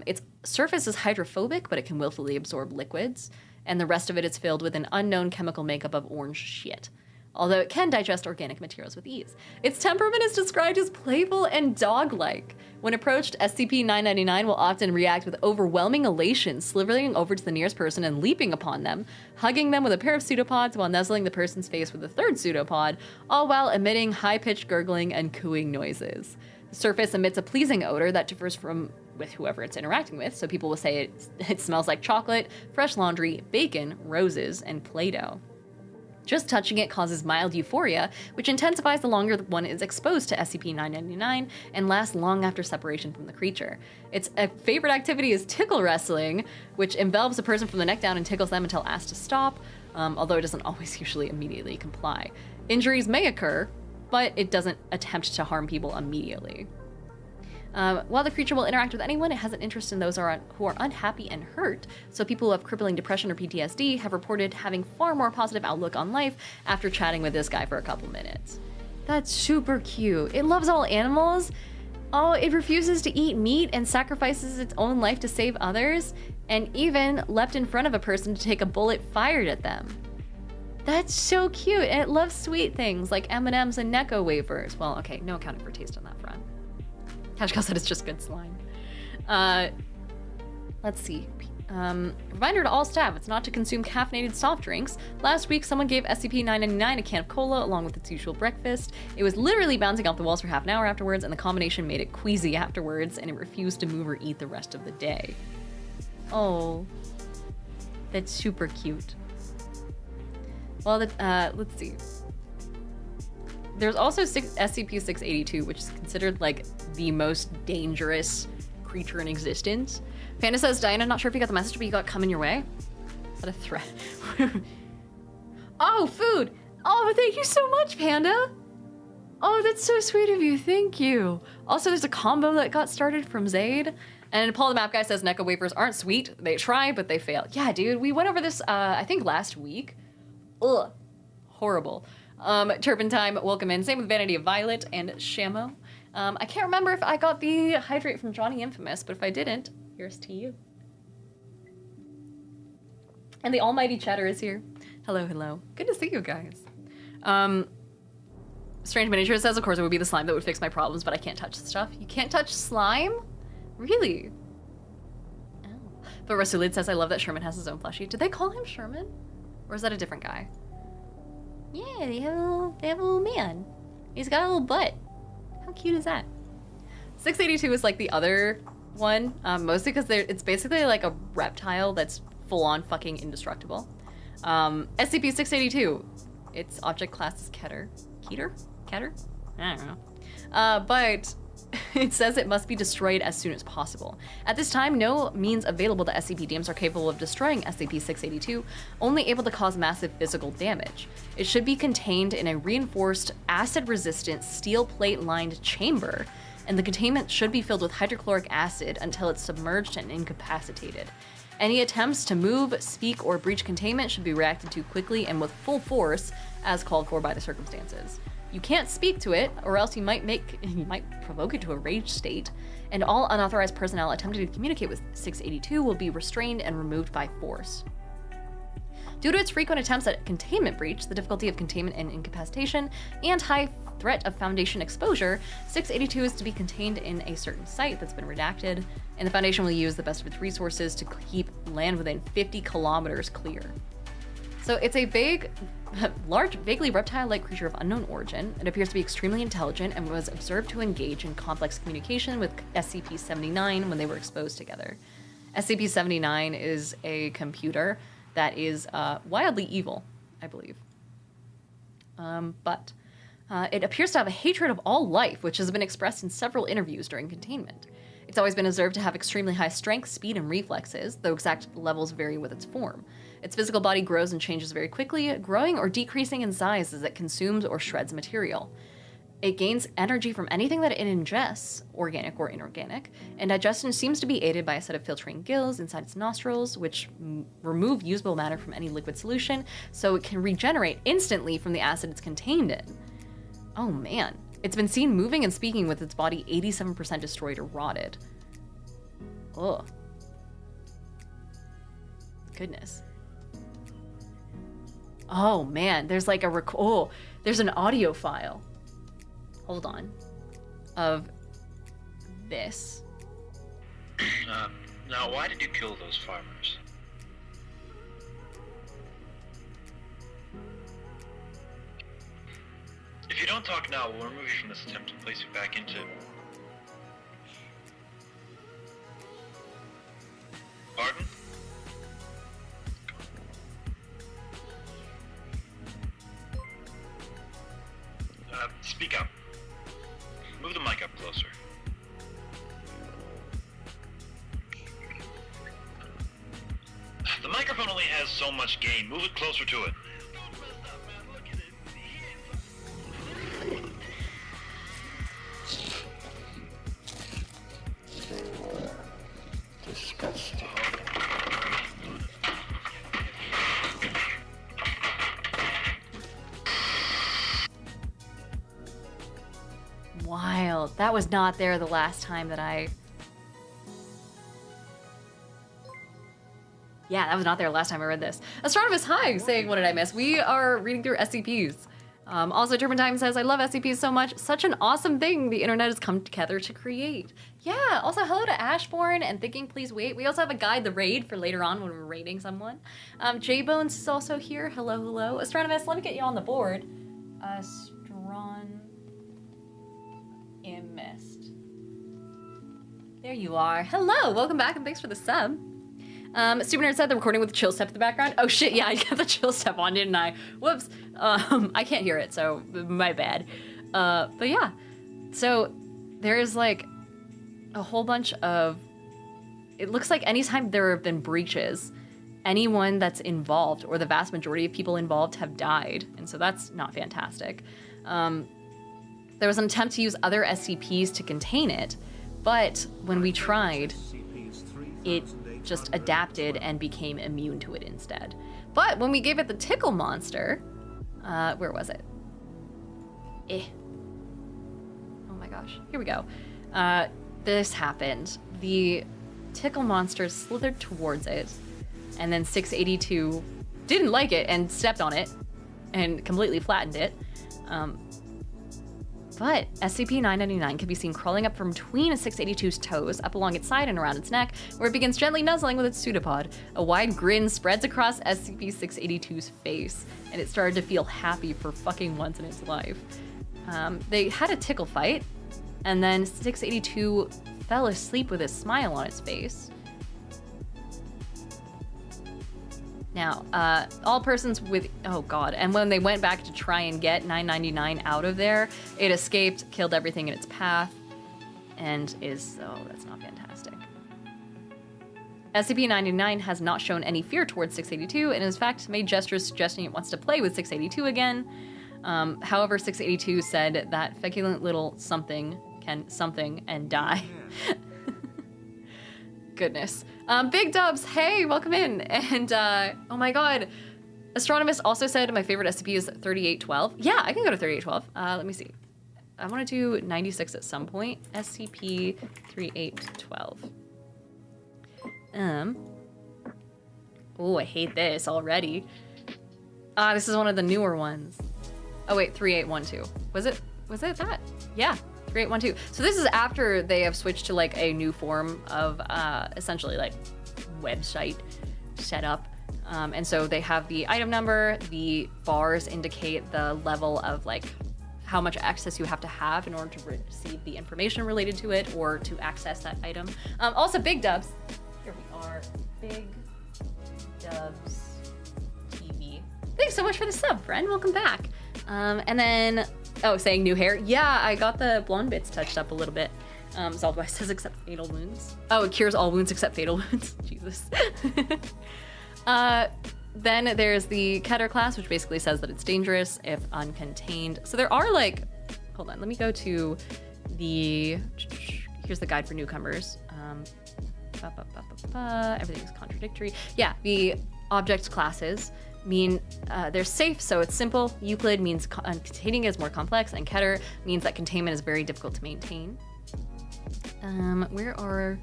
Its surface is hydrophobic, but it can willfully absorb liquids, and the rest of it is filled with an unknown chemical makeup of orange shit, although it can digest organic materials with ease. Its temperament is described as playful and dog-like. When approached, SCP-999 will often react with overwhelming elation, slithering over to the nearest person and leaping upon them, hugging them with a pair of pseudopods while nuzzling the person's face with a third pseudopod, all while emitting high-pitched gurgling and cooing noises. The surface emits a pleasing odor that differs from with whoever it's interacting with, so people will say it smells like chocolate, fresh laundry, bacon, roses, and Play-Doh. Just touching it causes mild euphoria, which intensifies the longer one is exposed to SCP-999 and lasts long after separation from the creature. Its favorite activity is tickle wrestling, which envelops a person from the neck down and tickles them until asked to stop, although it doesn't always usually immediately comply. Injuries may occur, but it doesn't attempt to harm people immediately. While the creature will interact with anyone, it has an interest in those who are unhappy and hurt, so people who have crippling depression or PTSD have reported having far more positive outlook on life after chatting with this guy for a couple minutes. That's super cute. It loves all animals. Oh, it refuses to eat meat and sacrifices its own life to save others, and even leapt in front of a person to take a bullet fired at them. That's so cute, and it loves sweet things like M&Ms and Necco wafers. Well, okay, no accounting for taste on that front. Hashkal said it's just good slime. Let's see. Reminder to all staff, it's not to consume caffeinated soft drinks. Last week, someone gave SCP-999 a can of cola along with its usual breakfast. It was literally bouncing off the walls for half an hour afterwards, and the combination made it queasy afterwards, and it refused to move or eat the rest of the day. Oh, that's super cute. Well, let's see. There's also SCP-682, which is considered like the most dangerous creature in existence. Panda says, Diana, not sure if you got the message, but you got coming your way. Is that a threat? Oh, food! Oh, thank you so much, Panda! Oh, that's so sweet of you, thank you. Also, there's a combo that got started from Zaid. And Paul the Map Guy says Necco wafers aren't sweet. They try, but they fail. Yeah, dude, we went over this, I think last week. Ugh, horrible. Turpentine, welcome in. Same with Vanity of Violet and Shamo. I can't remember if I got the Hydrate from Johnny Infamous, but if I didn't, here's to you. And the almighty Chatter is here. Hello, hello. Good to see you guys. Strange Miniature says, of course, it would be the slime that would fix my problems, but I can't touch the stuff. You can't touch slime? Really? Oh. But Rasulid says, I love that Sherman has his own plushie. Did they call him Sherman? Or is that a different guy? Yeah, they have a little man. He's got a little butt. How cute is that? 682 is like the other one, mostly because it's basically like a reptile that's full-on fucking indestructible. SCP-682, its object class is Keter? Keter? I don't know. But it says it must be destroyed as soon as possible. At this time, no means available that SCP deems are capable of destroying SCP-682, only able to cause massive physical damage. It should be contained in a reinforced, acid-resistant, steel plate-lined chamber, and the containment should be filled with hydrochloric acid until it's submerged and incapacitated. Any attempts to move, speak, or breach containment should be reacted to quickly and with full force, as called for by the circumstances. You can't speak to it, or else you might provoke it to a rage state, and all unauthorized personnel attempting to communicate with 682 will be restrained and removed by force. Due to its frequent attempts at containment breach, the difficulty of containment and incapacitation, and high threat of Foundation exposure, 682 is to be contained in a certain site that's been redacted, and the Foundation will use the best of its resources to keep land within 50 kilometers clear. So it's a large, vaguely reptile-like creature of unknown origin. It appears to be extremely intelligent and was observed to engage in complex communication with SCP-79 when they were exposed together. SCP-79 is a computer that is wildly evil, I believe. But it appears to have a hatred of all life, which has been expressed in several interviews during containment. It's always been observed to have extremely high strength, speed, and reflexes, though exact levels vary with its form. Its physical body grows and changes very quickly, growing or decreasing in size as it consumes or shreds material. It gains energy from anything that it ingests, organic or inorganic, and digestion seems to be aided by a set of filtering gills inside its nostrils, which remove usable matter from any liquid solution, so it can regenerate instantly from the acid it's contained in. Oh man. It's been seen moving and speaking with its body 87% destroyed or rotted. Ugh. Goodness. Oh man, there's like there's an audio file. Hold on. Of this. Now why did you kill those farmers? If you don't talk now, we'll remove you from this attempt and place you back into... Pardon? Speak up. Move the mic up closer. The microphone only has so much gain. Move it closer to it. Disgusting. Wild. That was not there the last time that Yeah, that was not there last time I read this. Astronomus, hi, saying, what did I miss? We are reading through SCPs. Also, Turpentine says, I love SCPs so much. Such an awesome thing the internet has come together to create. Yeah, also hello to Ashbourne and Thinking Please Wait. We also have a guide, the raid, for later on when we're raiding someone. J-Bones is also here. Hello, hello. Astronomus, let me get you on the board. Astronimist. There you are. Hello, welcome back and thanks for the sub. Stupid Nerd said the recording with the chill step in the background. Oh shit, yeah, I got the chill step on, didn't I? Whoops. I can't hear it, so my bad. But yeah, so there's like a whole bunch of, it looks like anytime there have been breaches, anyone that's involved, or the vast majority of people involved, have died, and so that's not fantastic. There was an attempt to use other SCPs to contain it, but when we tried, it just adapted and became immune to it instead. But when we gave it the tickle monster, where was it? Oh my gosh, here we go. This happened. The tickle monster slithered towards it, and then 682 didn't like it and stepped on it and completely flattened it. But SCP-999 can be seen crawling up from between 682's toes, up along its side and around its neck, where it begins gently nuzzling with its pseudopod. A wide grin spreads across SCP-682's face, and it started to feel happy for fucking once in its life. They had a tickle fight, and then 682 fell asleep with a smile on its face. Now, all persons with, oh god, and when they went back to try and get 999 out of there, it escaped, killed everything in its path, and is, oh, that's not fantastic. SCP-999 has not shown any fear towards 682, and in fact made gestures suggesting it wants to play with 682 again. However, 682 said that feculent little something can something and die. Goodness. Big Dubs, hey, welcome in. And oh my god, Astronomist also said my favorite SCP is 3812. Yeah, I can go to 3812. Let me see. I want to do 96 at some point. SCP 3812. Oh, I hate this already. This is one of the newer ones. Oh wait, 3812. Was it that? Yeah. 3812. So this is after they have switched to like a new form of essentially like website setup. And so they have the item number, the bars indicate the level of like how much access you have to have in order to receive the information related to it or to access that item. Also, Big Dubs. Here we are. Big Dubs TV. Thanks so much for the sub, friend. Welcome back. And then, oh, saying new hair. Yeah, I got the blonde bits touched up a little bit. Saltwise says except fatal wounds. Oh, it cures all wounds except fatal wounds. Jesus. Then there's the Keter class, which basically says that it's dangerous if uncontained. So there are like, hold on, let me go to the, here's the guide for newcomers. Everything's contradictory. Yeah, the object classes mean they're safe, so it's simple. Euclid means containing is more complex, and Keter means that containment is very difficult to maintain. Where are...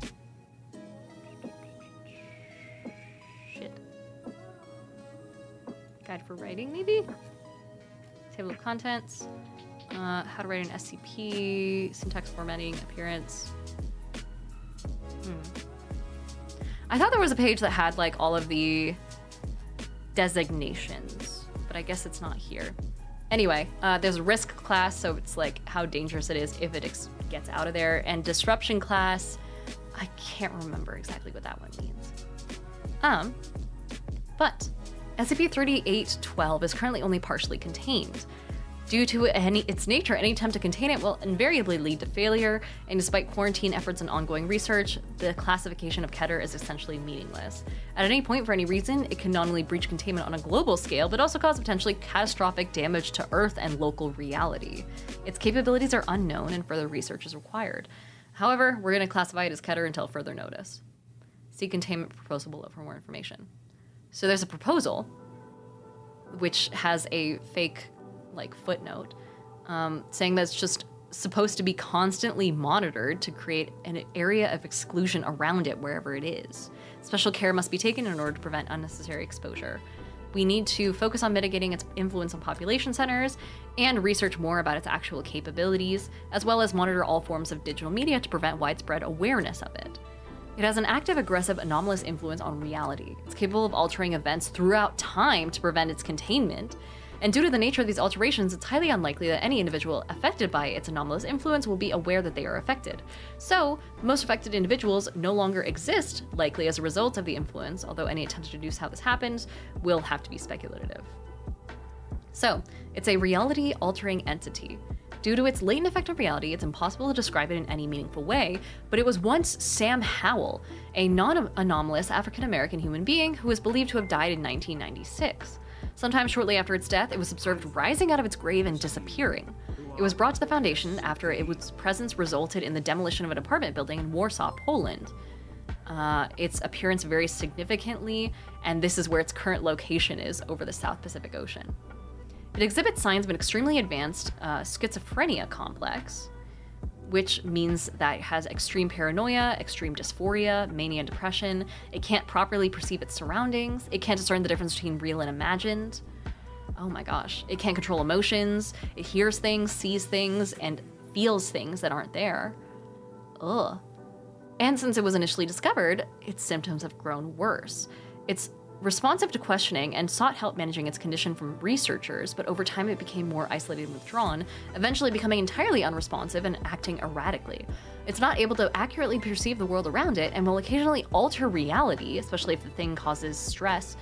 Shit. Guide for writing, maybe? Table of contents. How to write an SCP, syntax formatting, appearance. I thought there was a page that had like all of the designations, but I guess it's not here. Anyway, there's a risk class, so it's like how dangerous it is if it gets out of there, and disruption class, I can't remember exactly what that one means. But SCP-3812 is currently only partially contained. Due to its nature, any attempt to contain it will invariably lead to failure, and despite quarantine efforts and ongoing research, the classification of Keter is essentially meaningless. At any point, for any reason, it can not only breach containment on a global scale, but also cause potentially catastrophic damage to Earth and local reality. Its capabilities are unknown, and further research is required. However, we're going to classify it as Keter until further notice. See containment proposal below for more information. So there's a proposal, which has a fake like footnote, saying that it's just supposed to be constantly monitored to create an area of exclusion around it wherever it is. Special care must be taken in order to prevent unnecessary exposure. We need to focus on mitigating its influence on population centers and research more about its actual capabilities, as well as monitor all forms of digital media to prevent widespread awareness of it. It has an active, aggressive, anomalous influence on reality. It's capable of altering events throughout time to prevent its containment. And due to the nature of these alterations, it's highly unlikely that any individual affected by its anomalous influence will be aware that they are affected. So, most affected individuals no longer exist, likely as a result of the influence, although any attempt to deduce how this happens will have to be speculative. So, it's a reality-altering entity. Due to its latent effect on reality, it's impossible to describe it in any meaningful way, but it was once Sam Howell, a non-anomalous African-American human being who is believed to have died in 1996. Sometime shortly after its death, it was observed rising out of its grave and disappearing. It was brought to the Foundation after its presence resulted in the demolition of an apartment building in Warsaw, Poland. Its appearance varies significantly, and this is where its current location is, over the South Pacific Ocean. It exhibits signs of an extremely advanced schizophrenia complex, which means that it has extreme paranoia, extreme dysphoria, mania and depression. It can't properly perceive its surroundings. It can't discern the difference between real and imagined. Oh my gosh. It can't control emotions. It hears things, sees things, and feels things that aren't there. Ugh. And since it was initially discovered, its symptoms have grown worse. It's responsive to questioning and sought help managing its condition from researchers, but over time it became more isolated and withdrawn, eventually becoming entirely unresponsive and acting erratically. It's not able to accurately perceive the world around it and will occasionally alter reality, especially if the thing causes stress,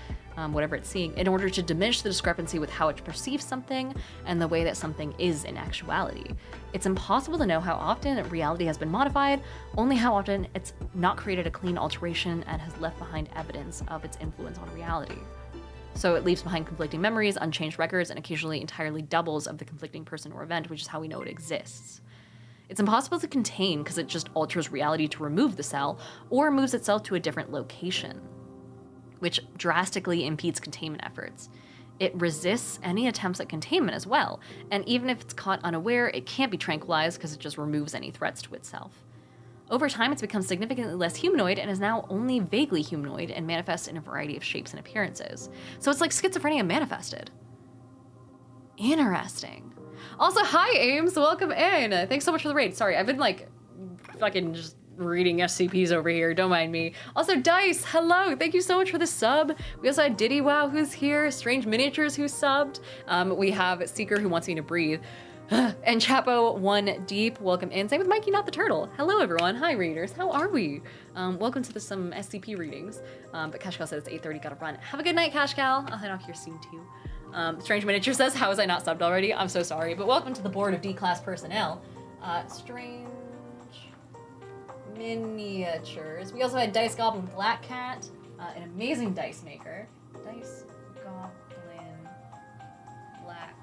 whatever it's seeing, in order to diminish the discrepancy with how it perceives something and the way that something is in actuality. It's impossible to know how often reality has been modified, only how often it's not created a clean alteration and has left behind evidence of its influence on reality. So it leaves behind conflicting memories, unchanged records, and occasionally entirely doubles of the conflicting person or event, which is how we know it exists. It's impossible to contain because it just alters reality to remove the cell or moves itself to a different location, which drastically impedes containment efforts. It resists any attempts at containment as well, and even if it's caught unaware, it can't be tranquilized because it just removes any threats to itself. Over time, it's become significantly less humanoid and is now only vaguely humanoid and manifests in a variety of shapes and appearances. So it's like schizophrenia manifested. Interesting. Also, hi Ames, welcome in. Thanks so much for the raid. Sorry, I've been like fucking just reading SCPs over here, don't mind me. Also, Dice, hello, thank you so much for the sub. We also had Diddy Wow who's here, Strange Miniatures who subbed. We have Seeker who wants me to breathe. And Chapo One Deep, welcome in. Same with Mikey Not the Turtle. Hello everyone, hi readers, how are we? Welcome to some SCP readings. But Cashcal says it's 8:30, gotta run. Have a good night, Cashcal. I'll head off here soon too. Strange Miniature says, how was I not subbed already? I'm so sorry, but welcome to the board of D-class personnel. Strange Miniatures. We also had Dice Goblin Black Cat, an amazing dice maker. Dice Goblin Black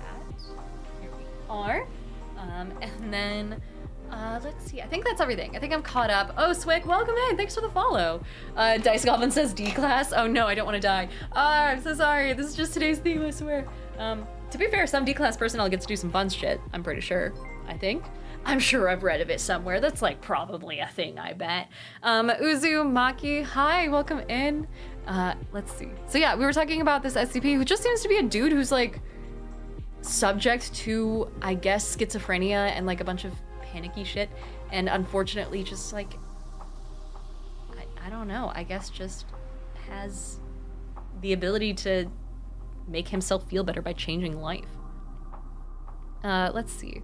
Cat. Here we are. And then, let's see. I think that's everything. I think I'm caught up. Oh, Swick, welcome in. Thanks for the follow. Dice Goblin says D-class. Oh no, I don't want to die. I'm so sorry. This is just today's theme, I swear. To be fair, some D-class personnel gets to do some fun shit. I'm pretty sure. I think. I'm sure I've read of it somewhere. That's like probably a thing, I bet. Uzumaki, hi, welcome in. Let's see. So yeah, we were talking about this SCP who just seems to be a dude who's like subject to, I guess, schizophrenia and like a bunch of panicky shit. And unfortunately just like, I don't know, I guess just has the ability to make himself feel better by changing life. Let's see.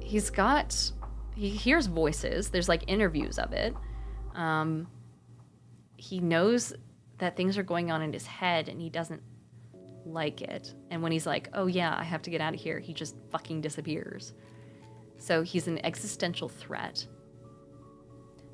He hears voices. There's like interviews of it. He knows that things are going on in his head and he doesn't like it. And when he's like, oh yeah, I have to get out of here, he just fucking disappears. So he's an existential threat.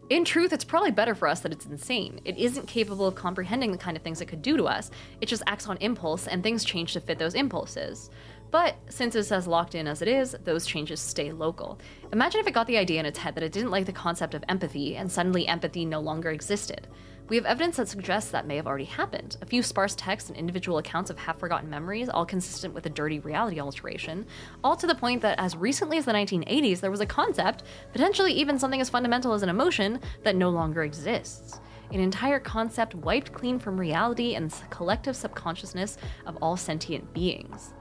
In truth, it's probably better for us that it's insane. It isn't capable of comprehending the kind of things it could do to us. It just acts on impulse and things change to fit those impulses. But since it's as locked in as it is, those changes stay local. Imagine if it got the idea in its head that it didn't like the concept of empathy, and suddenly empathy no longer existed. We have evidence that suggests that may have already happened. A few sparse texts and individual accounts of half-forgotten memories, all consistent with a dirty reality alteration, all to the point that as recently as the 1980s, there was a concept, potentially even something as fundamental as an emotion, that no longer exists. An entire concept wiped clean from reality and the collective subconsciousness of all sentient beings.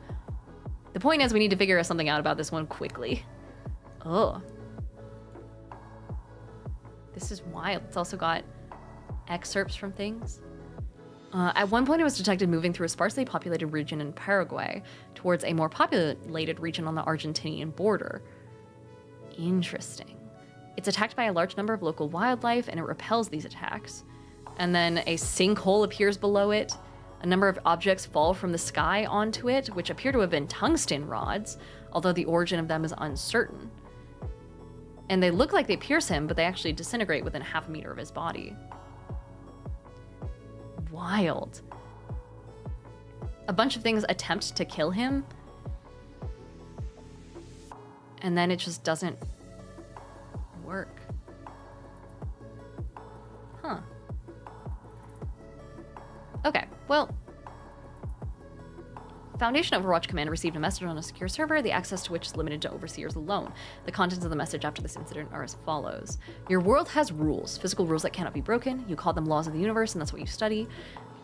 The point is, we need to figure something out about this one quickly. Oh. This is wild. It's also got excerpts from things. At one point, it was detected moving through a sparsely populated region in Paraguay towards a more populated region on the Argentinian border. Interesting. It's attacked by a large number of local wildlife, and it repels these attacks. And then a sinkhole appears below it. A number of objects fall from the sky onto it, which appear to have been tungsten rods, although the origin of them is uncertain. And they look like they pierce him, but they actually disintegrate within half a meter of his body. Wild. A bunch of things attempt to kill him, and then it just doesn't work. Huh. Okay, well, Foundation Overwatch Command received a message on a secure server, the access to which is limited to overseers alone. The contents of the message after this incident are as follows. Your world has rules, physical rules that cannot be broken. You call them laws of the universe, and that's what you study.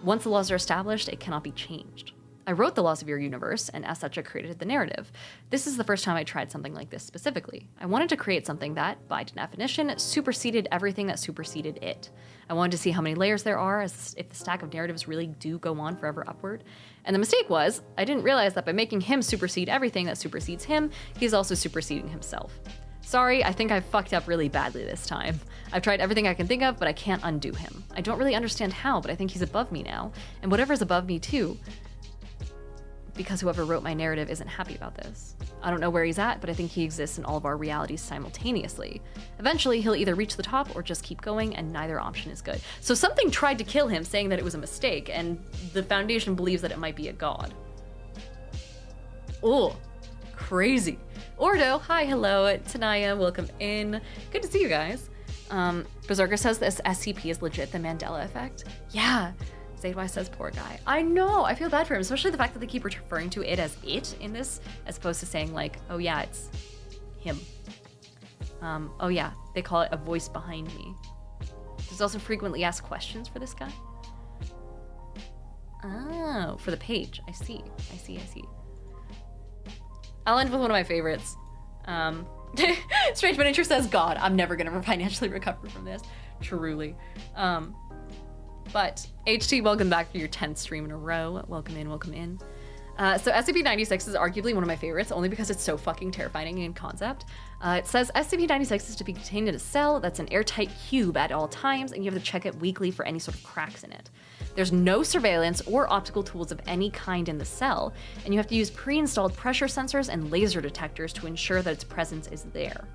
Once the laws are established, it cannot be changed. I wrote the laws of your universe, and as such I created the narrative. This is the first time I tried something like this specifically. I wanted to create something that, by definition, superseded everything that superseded it. I wanted to see how many layers there are, as if the stack of narratives really do go on forever upward. And the mistake was, I didn't realize that by making him supersede everything that supersedes him, he's also superseding himself. Sorry, I think I fucked up really badly this time. I've tried everything I can think of, but I can't undo him. I don't really understand how, but I think he's above me now, and whatever's above me too, because whoever wrote my narrative isn't happy about this. I don't know where he's at, but I think he exists in all of our realities simultaneously. Eventually, he'll either reach the top or just keep going, and neither option is good. So something tried to kill him, saying that it was a mistake, and the Foundation believes that it might be a god. Oh, crazy. Ordo, hi, hello, Tanaya, welcome in. Good to see you guys. Berserker says this SCP is legit the Mandela effect. Yeah. Zaydwise says, poor guy. I know, I feel bad for him, especially the fact that they keep referring to it as it in this, as opposed to saying like, oh yeah, it's him. Oh yeah, they call it a voice behind me. There's also frequently asked questions for this guy. Oh, for the page, I see. I'll end with one of my favorites. Strange Miniature says, God, I'm never gonna financially recover from this. Truly. But HT, welcome back for your 10th stream in a row. Welcome in. So SCP-96 is arguably one of my favorites, only because it's so fucking terrifying in concept. It says SCP-96 is to be contained in a cell that's an airtight cube at all times, and you have to check it weekly for any sort of cracks in it. There's no surveillance or optical tools of any kind in the cell, and you have to use pre-installed pressure sensors and laser detectors to ensure that its presence is there.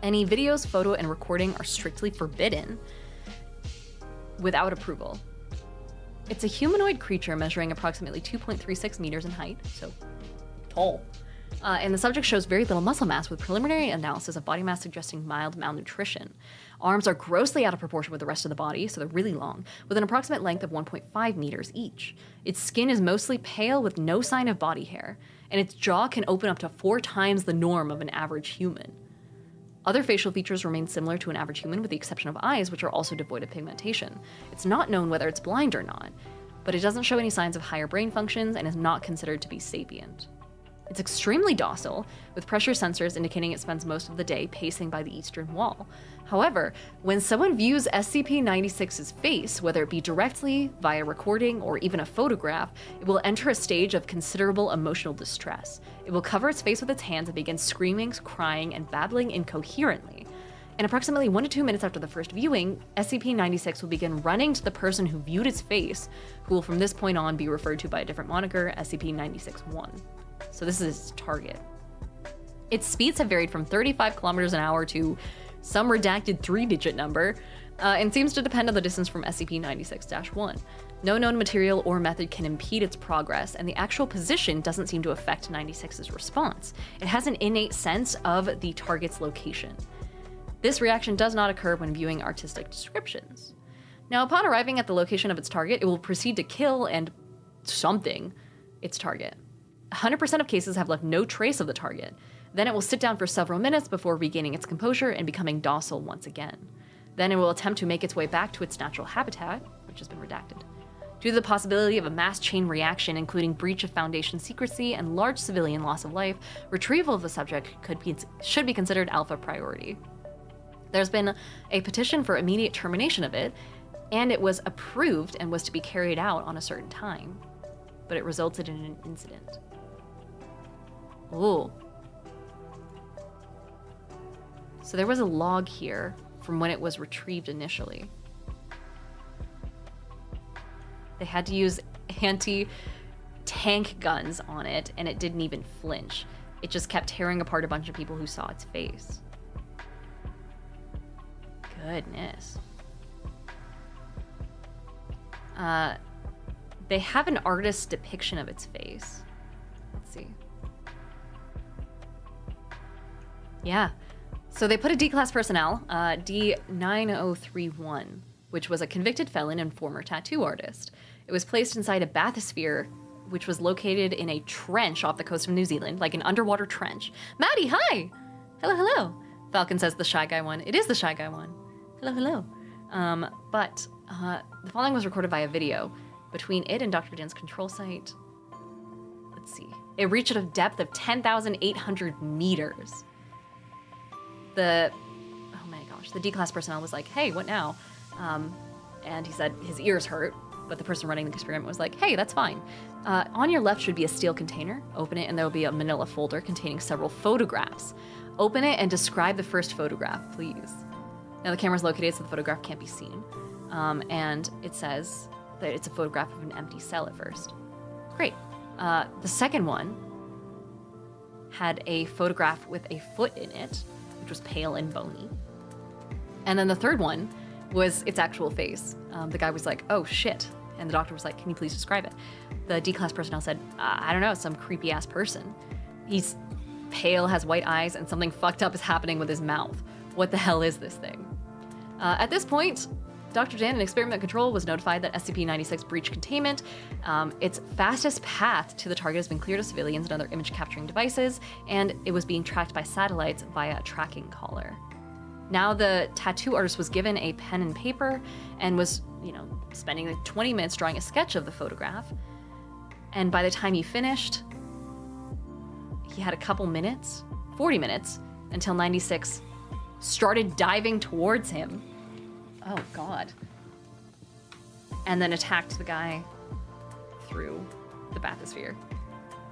Any videos, photo, and recording are strictly forbidden without approval. It's a humanoid creature measuring approximately 2.36 meters in height, so tall. And the subject shows very little muscle mass, with preliminary analysis of body mass suggesting mild malnutrition. Arms are grossly out of proportion with the rest of the body, so they're really long, with an approximate length of 1.5 meters each. Its skin is mostly pale with no sign of body hair, and its jaw can open up to 4 times the norm of an average human. Other facial features remain similar to an average human, with the exception of eyes, which are also devoid of pigmentation. It's not known whether it's blind or not, but it doesn't show any signs of higher brain functions and is not considered to be sapient. It's extremely docile, with pressure sensors indicating it spends most of the day pacing by the eastern wall. However, when someone views SCP-96's face, whether it be directly, via recording, or even a photograph, it will enter a stage of considerable emotional distress. It will cover its face with its hands and begin screaming, crying, and babbling incoherently. And approximately 1 to 2 minutes after the first viewing, SCP-96 will begin running to the person who viewed its face, who will from this point on be referred to by a different moniker, SCP-96-1. So this is its target. Its speeds have varied from 35 kilometers an hour to some redacted 3-digit number, and seems to depend on the distance from SCP-96-1. No known material or method can impede its progress, and the actual position doesn't seem to affect 96's response. It has an innate sense of the target's location. This reaction does not occur when viewing artistic descriptions. Now, upon arriving at the location of its target, it will proceed to kill and something its target. 100% of cases have left no trace of the target. Then it will sit down for several minutes before regaining its composure and becoming docile once again. Then it will attempt to make its way back to its natural habitat, which has been redacted. Due to the possibility of a mass chain reaction, including breach of Foundation secrecy and large civilian loss of life, retrieval of the subject should be considered alpha priority. There's been a petition for immediate termination of it, and it was approved and was to be carried out on a certain time, but it resulted in an incident. Ooh. So there was a log here from when it was retrieved initially. They had to use anti-tank guns on it, and it didn't even flinch. It just kept tearing apart a bunch of people who saw its face. Goodness. They have an artist's depiction of its face. Let's see. Yeah. So they put a D-class personnel, D9031, which was a convicted felon and former tattoo artist. It was placed inside a bathysphere, which was located in a trench off the coast of New Zealand, like an underwater trench. Maddie, hi! Hello, hello. Falcon says the Shy Guy one. It is the Shy Guy one. Hello, hello. The following was recorded via video. between it and Dr. Dan's control site. Let's see. It reached a depth of 10,800 meters. Oh my gosh, the D-class personnel was like, hey, what now? And he said his ears hurt, but the person running the experiment was like, hey, that's fine. On your left should be a steel container. Open it and there will be a manila folder containing several photographs. Open it and describe the first photograph, please. Now the camera's located so the photograph can't be seen. And it says that it's a photograph of an empty cell at first. Great. The second one had a photograph with a foot in it, which was pale and bony. And then the third one was its actual face. The guy was like, oh shit. And the doctor was like, can you please describe it? The D-class personnel said, I don't know, some creepy ass person. He's pale, has white eyes, and something fucked up is happening with his mouth. What the hell is this thing? At this point, Dr. Dan in Experiment Control was notified that SCP-96 breached containment. Its fastest path to the target has been cleared of civilians and other image capturing devices, and it was being tracked by satellites via a tracking collar. Now the tattoo artist was given a pen and paper and was, spending 20 minutes drawing a sketch of the photograph. And by the time he finished, he had a couple minutes, 40 minutes, until 96 started diving towards him. Oh, God. And then attacked the guy through the bathysphere.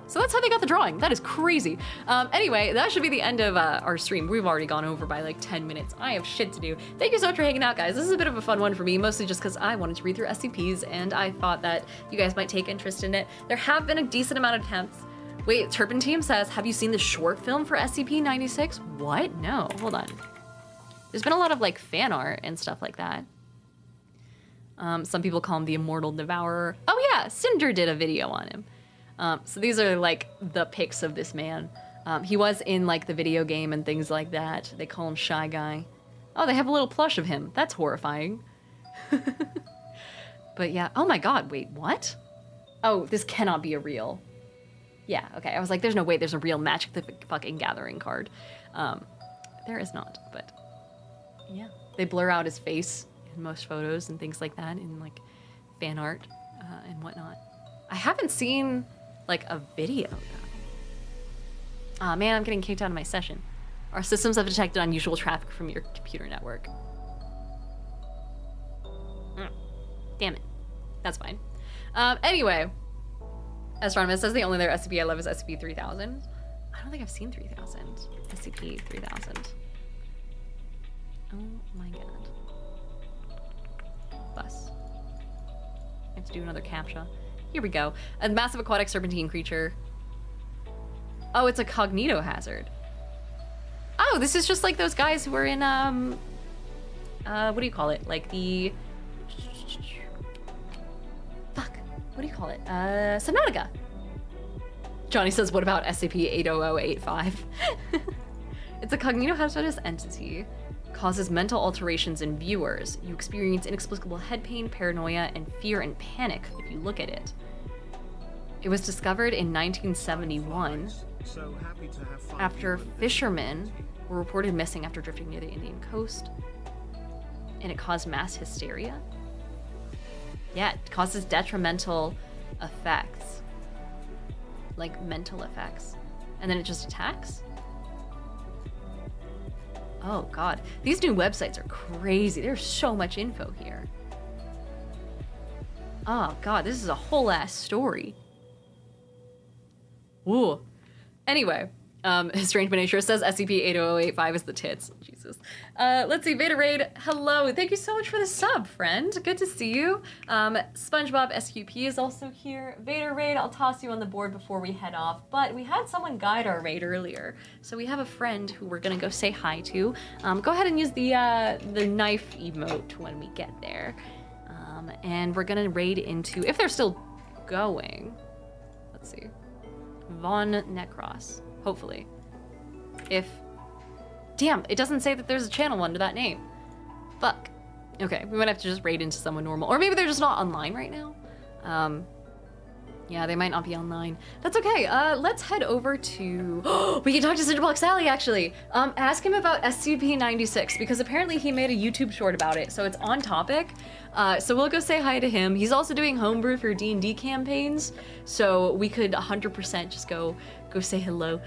So that's how they got the drawing. That is crazy. Anyway, that should be the end of our stream. We've already gone over by like 10 minutes. I have shit to do. Thank you so much for hanging out, guys. This is a bit of a fun one for me, mostly just because I wanted to read through SCPs, and I thought that you guys might take interest in it. There have been a decent amount of attempts. Wait, Turpentine says, have you seen the short film for SCP-96? What? No, hold on. There's been a lot of like fan art and stuff like that. Some people call him the Immortal Devourer. Oh yeah, Cinder did a video on him. So these are like the pics of this man. He was in like the video game and things like that. They call him Shy Guy. Oh, they have a little plush of him. That's horrifying. But yeah, oh my God, wait, what? Oh, this cannot be a real. Yeah, okay, I was like, there's no way there's a real Magic the fucking Gathering card. There is not, but yeah. They blur out his face in most photos and things like that in like fan art and whatnot. I haven't seen like a video though. Aw, man, I'm getting kicked out of my session. Our systems have detected unusual traffic from your computer network. Damn it. That's fine. Anyway, Astronomus says the only other SCP I love is SCP-3000. I don't think I've seen 3000. SCP-3000. Oh my God. Bus. I have to do another CAPTCHA. Here we go. A massive aquatic serpentine creature. Oh, it's a cognito hazard. Oh, this is just like those guys who were in, what do you call it? Like the... Fuck. What do you call it? Subnautica. Johnny says, what about SCP-80085? It's a cognito hazardous entity. Causes mental alterations in viewers. You experience inexplicable head pain, paranoia, and fear and panic if you look at it. It was discovered in 1971 after fishermen were reported missing after drifting near the Indian coast, and it caused mass hysteria. Yeah, it causes detrimental effects, like mental effects, and then it just attacks. Oh God, these new websites are crazy. There's so much info here. Oh God, this is a whole ass story. Ooh. Anyway, Strange Miniature says SCP-80085 is the tits. Jesus. Let's see, Vader Raid, hello. Thank you so much for the sub, friend. Good to see you. SpongeBob SQP is also here. Vader Raid, I'll toss you on the board before we head off, but we had someone guide our raid earlier, so we have a friend who we're gonna go say hi to. Go ahead and use the knife emote when we get there. And we're gonna raid into, if they're still going, let's see, Von Necros. Hopefully. If... Damn, it doesn't say that there's a channel under that name. Fuck. Okay, we might have to just raid into someone normal. Or maybe they're just not online right now. Yeah, they might not be online. That's okay. Let's head over to... we can talk to Cinderblock Sally, actually. Ask him about SCP-96, because apparently he made a YouTube short about it, so it's on topic. So we'll go say hi to him. He's also doing homebrew for D&D campaigns, so we could 100% just go say hello.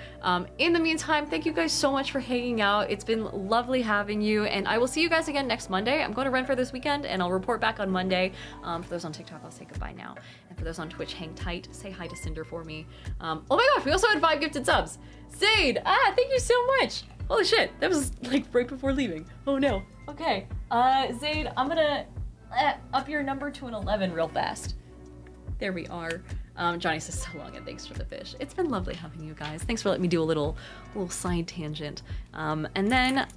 In the meantime, thank you guys so much for hanging out. It's been lovely having you, and I will see you guys again next Monday. I'm going to run for this weekend, and I'll report back on Monday. For those on TikTok, I'll say goodbye now. And for those on Twitch, hang tight. Say hi to Cinder for me. Oh my gosh, we also had 5 gifted subs. Zade, thank you so much. Holy shit, that was like right before leaving. Oh no. Okay, Zade, I'm gonna up your number to an 11 real fast. There we are. Johnny says so long and thanks for the fish. It's been lovely having you guys. Thanks for letting me do a little side tangent. And then,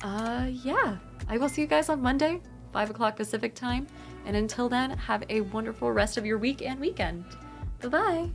yeah, I will see you guys on Monday, 5 o'clock Pacific time. And until then, have a wonderful rest of your week and weekend. Bye-bye.